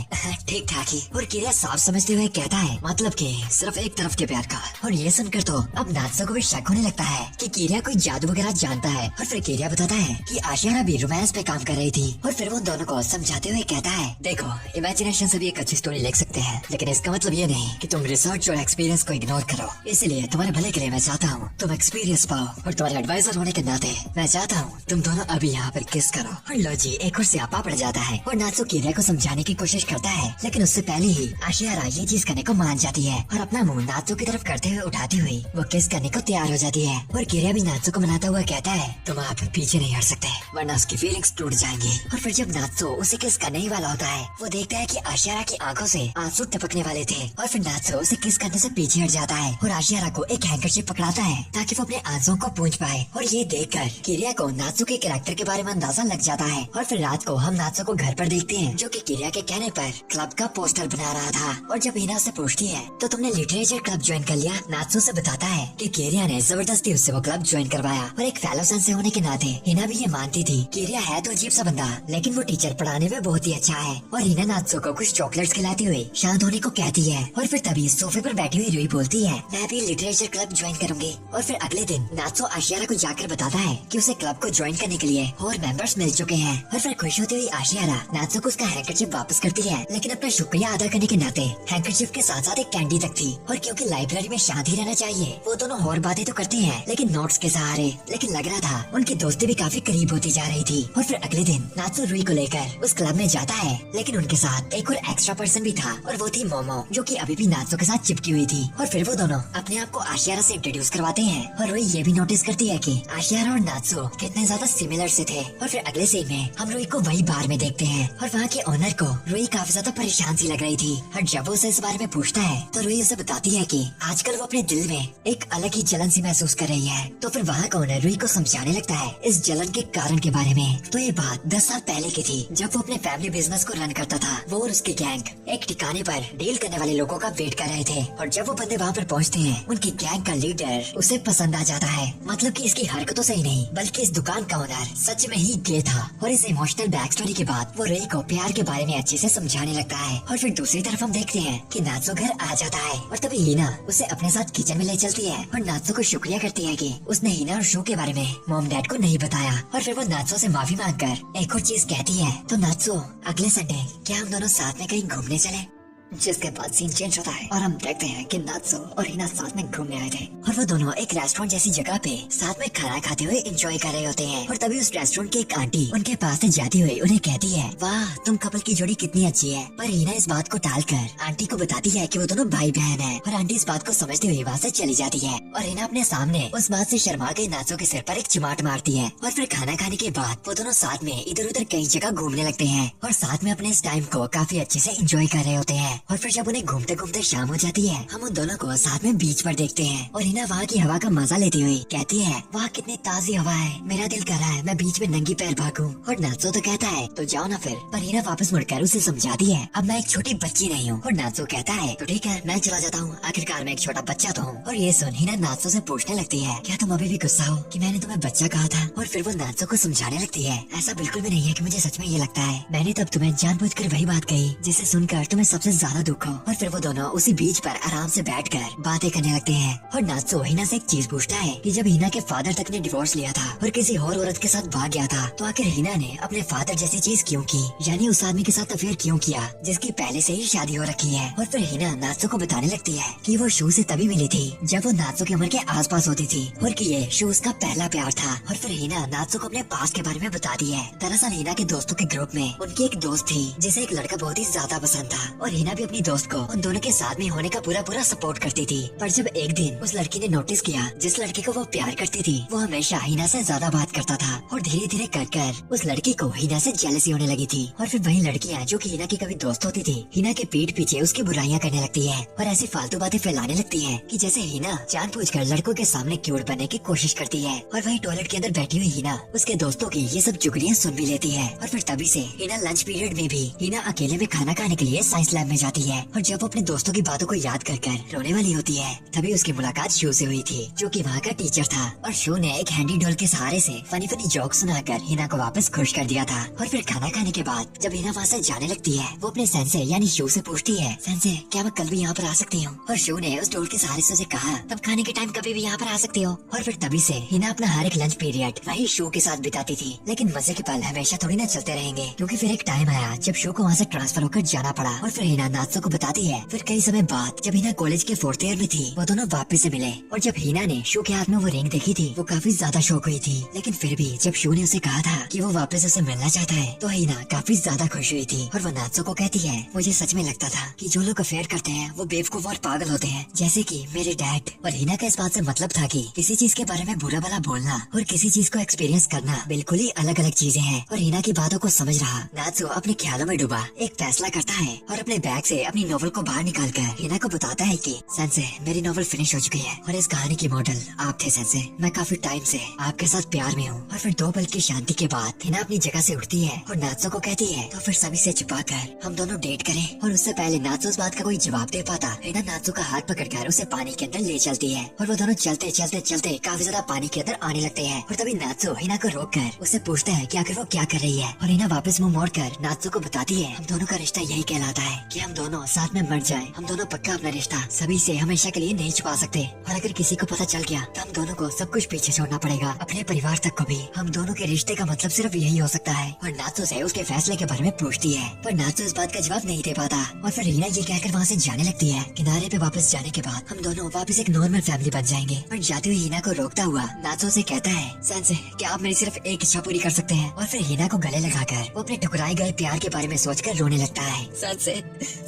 ठीक ठाक ही। और किरिया साफ समझते हुए कहता है मतलब कि सिर्फ एक तरफ के प्यार का। और ये सुनकर तो अब नात्सो को भी शक होने लगता है कि किरिया कोई जादू वगैरह जानता है। और फिर किरिया बताता है कि आशियारा भी रोमांस पे काम कर रही थी। और फिर वो दोनों को समझाते हुए कहता है देखो इमेजिनेशन से भी एक अच्छी स्टोरी लिख सकते हैं लेकिन इसका मतलब ये नहीं कि तुम रिसर्च और एक्सपीरियंस को इग्नोर करो। इसलिए तुम्हारे भले के लिए मैं चाहता हूँ तुम एक्सपीरियंस पाओ और तुम्हारे एडवाइजर होने के नाते मैं चाहता हूँ तुम दोनों अभी यहाँ पर किस करो। और लो जी एक और स्यापा पड़ जाता है और नात्सो किरिया को समझाने की कोशिश करता है लेकिन उससे पहले ही आशियारा ये चीज करने को मान जाती है और अपना मुंह नात्सो की तरफ करते हुए उठाती हुई वो किस करने को तैयार हो जाती है। और किरिया भी नात्सो को मनाता हुआ कहता है तुम आप पीछे नहीं हट सकते वरना उसकी फीलिंग्स टूट जाएंगी। और फिर जब नात्सो उसे किस करने ही वाला होता है वो देखता है कि आशियारा की आंखों से आंसू टपकने वाले थे। और फिर नात्सो उसे किस करने से पीछे हट जाता है और आशियारा को एक हैंकरशिप पकड़ाता है ताकि वो अपने आंसुओं को पूंछ पाए। और ये देखकर किरिया को नात्सो के कैरेक्टर के बारे में अंदाजा लग जाता है। और फिर रात को हम नात्सो को घर पर देखते हैं जो कि किरिया के कहने पर क्लब का पोस्टर बना रहा था। और जब हिना से पूछती है तो तुमने लिटरेचर क्लब ज्वाइन कर लिया। नात्सो से बताता है कि किरिया ने जबरदस्ती उससे वो क्लब ज्वाइन करवाया और एक फेलो सन से होने के नाते हिना भी ये मानती थी किरिया है तो अजीब सा बंदा लेकिन वो टीचर पढ़ाने में बहुत ही अच्छा है। और हिना नात्सो को कुछ चॉकलेट्स खिलाते हुए शांत होने को कहती है। और फिर तभी सोफे पर बैठी हुई रुई बोलती है मैं भी लिटरेचर क्लब ज्वाइन करूंगी। और फिर अगले दिन नात्सो आशियारा को जाकर बताता है कि उसे क्लब को को ज्वाइन करने के लिए और मेंबर्स मिल चुके हैं। और फिर खुश होती हुई आशियारा नात्सो को उसका हैंकरचिप वापस करती है, लेकिन अपना शुक्रिया अदा करने के नाते हैंकरचिप के साथ साथ एक कैंडी तक थी। और क्योंकि लाइब्रेरी में शांति रहना चाहिए, वो दोनों और बातें तो करते हैं लेकिन नोट्स के सहारे। लेकिन लग रहा था उनकी दोस्ती भी काफी करीब होती जा रही थी। और फिर अगले दिन नात्सो रुई को लेकर उस क्लब में जाता है, लेकिन उनके साथ एक और एक्स्ट्रा पर्सन भी था और वो थी मोमो, जो कि अभी भी नात्सो के साथ चिपकी हुई थी। और फिर वो दोनों अपने आप को आशियारा से इंट्रोड्यूस करवाते हैं और रुई ये भी नोटिस करती है कि आशियारा और नात्सो कितने ज्यादा सिमिलर से थे। और फिर अगले सीन में हम रुई को वही बार में देखते हैं और वहाँ के ओनर को रुई काफी ज्यादा परेशान सी लग रही थी। और जब वो उसे इस बारे में पूछता है तो रुई उसे बताती है कि आजकल वो अपने दिल में एक अलग ही जलन सी महसूस कर रही है। तो फिर वहाँ का ओनर रुई को समझाने लगता है इस जलन के कारण के बारे में। तो ये बात 10 साल पहले की थी, जब वो अपने फैमिली बिजनेस को रन करता था। वो और उसकी गैंग एक ठिकाने पर डील करने वाले लोगों का वेट कर रहे थे। और जब वो बंदे वहाँ पर पहुँचते हैं, उनकी गैंग का लीडर उसे पसंद आ जाता है। मतलब कि इसकी हरकतों से ही नहीं, बल्कि इस दुकान का ओनर सच में ही गे था। और इस इमोशनल बैक स्टोरी के बाद वो रुई को प्यार के बारे में अच्छे से समझाने लगता है। और फिर दूसरी तरफ हम देखते हैं कि नात्सो घर आ जाता है और तभी हीना उसे अपने साथ किचन में ले चलती है और नात्सो को शुक्रिया करती है कि उसने हीना और शो के बारे में मॉम डैड को नहीं बताया। और फिर वो नात्सो से माफी मांगकर एक और चीज कहती है, तो नात्सो अगले संडे क्या हम दोनों साथ में कहीं घूमने चले? जिसके बाद सीन चेंज होता है और हम देखते हैं कि नात्सो और हिना साथ में घूमने आए थे और वो दोनों एक रेस्टोरेंट जैसी जगह पे साथ में खाना खाते हुए एंजॉय कर रहे होते हैं। और तभी उस रेस्टोरेंट की एक आंटी उनके पास से जाती हुई उन्हें कहती है, वाह तुम कपल की जोड़ी कितनी अच्छी है। पर हिना इस बात को टालकर आंटी को बताती है कि वो दोनों भाई बहन है। और आंटी इस बात को समझते हुए वहाँ से चली जाती है और हिना अपने सामने उस बात से शर्मा के नात्सो के सिर पर एक चिमाट मारती है। और फिर खाना खाने के बाद वो दोनों साथ में इधर उधर कई जगह घूमने लगते हैं और साथ में अपने इस टाइम को काफी अच्छे से एंजॉय कर रहे होते हैं। और फिर जब उन्हें घूमते घूमते शाम हो जाती है, हम उन दोनों को साथ में बीच पर देखते हैं और हिना वहाँ की हवा का मजा लेती हुई कहती है, वाह कितनी ताजी हवा है, मेरा दिल कर रहा है मैं बीच में नंगी पैर भागूं। और नात्सो तो कहता है तो जाओ ना फिर। पर हिना वापस मुड़कर उसे समझाती है, अब मैं एक छोटी बच्ची नहीं हूँ। और नात्सो कहता है तो ठीक है मैं चला जाता हूँ, आखिरकार मैं एक छोटा बच्चा तो हूँ। और ये सुन हिना नात्सो से पूछने लगती है, क्या तुम अभी भी गुस्सा हो कि मैंने तुम्हें बच्चा कहा था? और फिर वो नात्सो को समझाने लगती है, ऐसा बिल्कुल भी नहीं है कि मुझे सच में ये लगता है, मैंने तब तुम्हें जानबूझकर वही बात कही जिसे सुनकर तुम्हें सबसे ज्यादा दुख हो। और फिर वो दोनों उसी बीच पर आराम से बैठकर बातें करने लगते हैं। और नात्सो हिना से एक चीज पूछता है कि जब हिना के फादर तक ने डिवोर्स लिया था और किसी और औरत के साथ भाग गया था, तो आखिर हिना ने अपने फादर जैसी चीज क्यों की, यानी उस आदमी के साथ अफेयर क्यों किया जिसकी पहले से ही शादी हो रखी है। और फिर हिना नात्सो को बताने लगती है कि वो शो से तभी मिली थी जब वो नात्सो की उम्र के आसपास होती थी और कि ये शो उसका पहला प्यार था। और फिर हिना नात्सो को अपने पास्ट के बारे में बताती है। दरअसल हिना के दोस्तों के ग्रुप में उनकी एक दोस्त थी जिसे एक लड़का बहुत ही ज्यादा पसंद था और हिना भी अपनी दोस्त को उन दोनों के साथ में होने का पूरा सपोर्ट करती थी। पर जब एक दिन उस लड़की ने नोटिस किया जिस लड़के को वो प्यार करती थी वो हमेशा हिना से ज्यादा बात करता था और धीरे धीरे कर उस लड़की को हिना से जेलसी होने लगी थी। और फिर वही लड़कियां जो कि हिना की कभी दोस्त होती थी, हिना के पीठ पीछे उसकी बुराइयां करने लगती है और ऐसी फालतू बातें फैलाने लगती है कि जैसे हिना जानबूझकर लड़कों के सामने क्यूट बनने की कोशिश करती है। और वही टॉयलेट के अंदर बैठी हुई हिना उसके दोस्तों की ये सब चुगलियां सुन भी लेती है। और फिर तभी से हिना लंच पीरियड में भी हिना अकेले में खाना खाने के लिए साइंस लैब में जाती है और जब वो अपने दोस्तों की बातों को याद कर रोने वाली होती है तभी उसकी मुलाकात शो से हुई थी जो कि वहाँ का टीचर था। और शो ने एक हैंडी डॉल के सहारे से फनी जोक सुनाकर हिना को वापस खुश कर दिया था। और फिर खाना खाने के बाद जब हिना वहाँ से जाने लगती है वो अपने सेंसे यानी शो से पूछती है, सेंसे क्या मैं कल भी यहाँ पर आ सकती हूँ? और शो ने उस डोल के सहारे से उसे कहा, तब खाने के टाइम कभी भी यहाँ पर आ सकती हो। और फिर तभी से हिना अपना हर एक लंच पीरियड वही शो के साथ बिताती थी। लेकिन मजे के पल हमेशा थोड़ी ना चलते रहेंगे, क्योंकि फिर एक टाइम आया जब शो को वहाँ से ट्रांसफर होकर जाना पड़ा। और फिर हिना नात्सो को बताती है फिर कई समय बाद जब हिना कॉलेज के 4th ईयर में थी वो दोनों वापस से मिले। और जब हिना ने शो के हाथ में वो रिंग देखी थी वो काफी ज्यादा शौक हुई थी। लेकिन फिर भी जब शो ने उसे कहा था कि वो वापस उसे मिलना चाहता है तो हिना काफी ज्यादा खुश हुई थी। और वो नात्सो को कहती है, मुझे सच में लगता था कि जो लोग अफेयर करते हैं वो बेवकूफ और पागल होते हैं, जैसे कि मेरे डैड। और हिना का इस बात से मतलब था कि किसी चीज के बारे में बुरा भला बोलना और किसी चीज को एक्सपीरियंस करना बिल्कुल ही अलग अलग चीजें हैं। और हिना की बातों को समझ रहा नात्सो अपने ख्यालों में डूबा एक फैसला करता है और अपने बैग से अपनी नॉवल को बाहर निकाल कर हिना को बताता है कि सेंसे मेरी नॉवल फिनिश हो चुकी है और इस कहानी की मॉडल आप थे सेंसे। मैं काफी टाइम से आपके साथ प्यार में हूँ। और फिर 2 पल की शांति के बाद हिना अपनी जगह से उठती है और नात्सो को कहती है तो फिर सभी से छुपाकर हम दोनों डेट करें। और उससे पहले नात्सो उस बात का कोई जवाब दे पाता हिना नात्सो का हाथ पकड़कर उसे पानी के अंदर ले चलती है और वो दोनों चलते चलते चलते काफी ज्यादा पानी के अंदर आने लगते हैं। और तभी नात्सो हिना को रोक कर उससे पूछता है कि आखिर वो क्या कर रही है। और हिना वापस मुंह मोड़ कर नात्सो को बताती है हम दोनों का रिश्ता यही कहलाता है कि हम हम दोनों साथ में मर जाए, हम दोनों पक्का अपना रिश्ता सभी से हमेशा के लिए नहीं छुपा सकते। और अगर किसी को पता चल गया तो हम दोनों को सब कुछ पीछे छोड़ना पड़ेगा, अपने परिवार तक को भी। हम दोनों के रिश्ते का मतलब सिर्फ यही हो सकता है। और नात्सो से उसके फैसले के बारे में पूछती है, पर नात्सो इस बात का जवाब नहीं दे पाता। और फिर हिना ये कहकर वहाँ से जाने लगती है। किनारे पे वापस जाने के बाद हम दोनों वापस एक नॉर्मल फैमिली बन जाएंगे। और जाते हुए हिना को रोकता हुआ नात्सो से कहता है, सेंसे क्या आप मेरी सिर्फ एक इच्छा पूरी कर सकते हैं? और फिर हिना को गले लगाकर वो अपने ठुकराए गए प्यार के बारे में सोचकर रोने लगता है।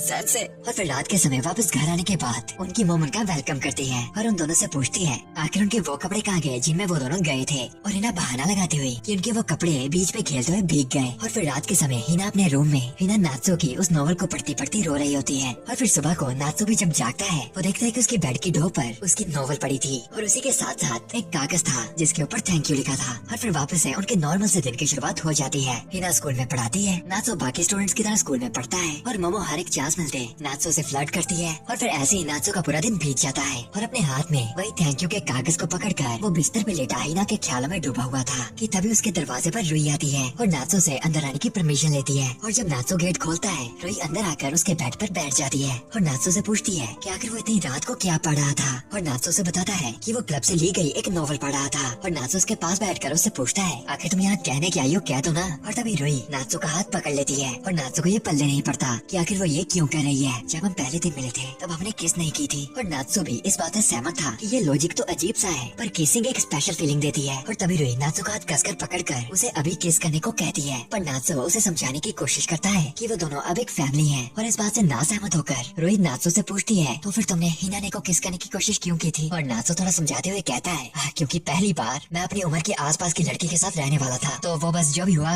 सेंसे। और फिर रात के समय वापस घर आने के बाद उनकी मोम उनका वेलकम करती है और उन दोनों से पूछती है आखिर उनके वो कपड़े कहाँ गए जिनमें वो दोनों गए थे। और हिना बहाना लगाते हुए कि उनके वो कपड़े बीच में खेलते हुए भीग गए। और फिर रात के समय हिना अपने रूम में हिना नात्सो की उस नॉवल को पढ़ती पढ़ती रो रही होती है। और फिर सुबह को नात्सो भी जब जागता है वो देखता है कि उसकी बेड की डोर पर उसकी नॉवल पड़ी थी और उसी के साथ साथ एक कागज था जिसके ऊपर थैंक यू लिखा था। और फिर वापस से उनके नॉर्मल से दिन की शुरुआत हो जाती है। हिना स्कूल में पढ़ाती है, नात्सो बाकी स्टूडेंट्स की तरह स्कूल में पढ़ता है और मोमो हर एक चांस मिलते नात्सो से फ्लर्ट करती है। और फिर ऐसे ही नात्सो का पूरा दिन बीत जाता है और अपने हाथ में वही थैंक यू के कागज को पकड़कर वो बिस्तर पे लेटा हिना के ख्यालों में डूबा हुआ था कि तभी उसके दरवाजे पर रुई आती है और नात्सो से अंदर आने की परमिशन लेती है। और जब नात्सो गेट खोलता है रुई अंदर आकर उसके बेड पर बैठ जाती है और नात्सो से पूछती है कि आखिर वो इतनी रात को क्या पढ़ रहा था। और नात्सो से बताता है कि वो क्लब से ली गई एक नॉवल पढ़ रहा था। और नात्सो उसके पास बैठकर उससे पूछता है आखिर तुम यहाँ कहने की आई हो, कह दो ना। और तभी रुई नात्सो का हाथ पकड़ लेती है और नात्सो को ये पल्ले नहीं पड़ता कि आखिर वो ये क्यों कर रही है। जब हम पहले दिन मिले थे तब हमने किस नहीं की थी। और नात्सो भी इस बात से सहमत था कि ये लॉजिक तो अजीब सा है पर किसिंग एक स्पेशल फीलिंग देती है। और तभी रुई नात्सो का हाथ कसकर पकड़कर उसे अभी किस करने को कहती है। पर नात्सो उसे समझाने की कोशिश करता है कि वो दोनों अब एक फैमिली है। और इस बात से ना सहमत होकर रोहित नात्सो से पूछती है तो फिर तुमने हिनाने को किस करने की कोशिश क्यों की थी। और नात्सो थोड़ा समझाते हुए कहता है क्योंकि पहली बार मैं अपनी उम्र के आसपास की लड़की के साथ रहने वाला था तो वो बस जो भी हुआ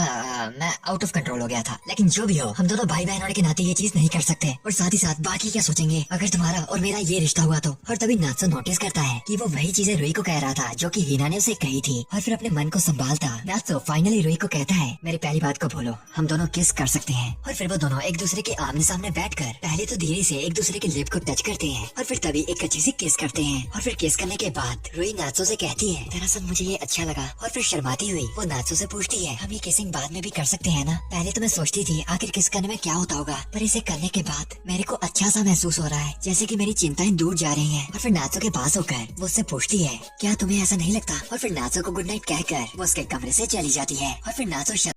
मैं आउट ऑफ कंट्रोल हो गया था। लेकिन जो भी हो हम दोनों भाई बहन होने के नाते ये चीज नहीं कर सकते। और साथ ही साथ बाकी क्या सोचेंगे अगर तुम्हारा और मेरा ये रिश्ता हुआ तो। और तभी नात्सो नोटिस करता है कि वो वही चीजें रुई को कह रहा था जो कि हिना ने उसे कही थी। और फिर अपने मन को संभालता नात्सो फाइनली रुई को कहता है मेरी पहली बात को भूलो, हम दोनों किस कर सकते हैं। और फिर वो दोनों एक दूसरे के आमने सामने बैठकर पहले तो धीरे से एक दूसरे के लिप को टच करते हैं और फिर तभी एक अच्छी सी किस करते हैं। और फिर किस करने के बाद रुई नात्सो से कहती है दरअसल मुझे ये अच्छा लगा। और फिर शर्माती हुई वो नात्सो से पूछती है हम ये किसिंग बाद में भी कर सकते हैं ना। पहले तो मैं सोचती थी आखिर किस करने में क्या होता होगा पर इसे करने के बाद मेरे को अच्छा सा महसूस हो रहा है जैसे कि मेरी चिंताएं दूर जा रही हैं। और फिर नात्सो के पास होकर वो उससे पूछती है क्या तुम्हें ऐसा नहीं लगता। और फिर नात्सो को गुड नाइट कहकर वो उसके कमरे से चली जाती है। और फिर नात्सो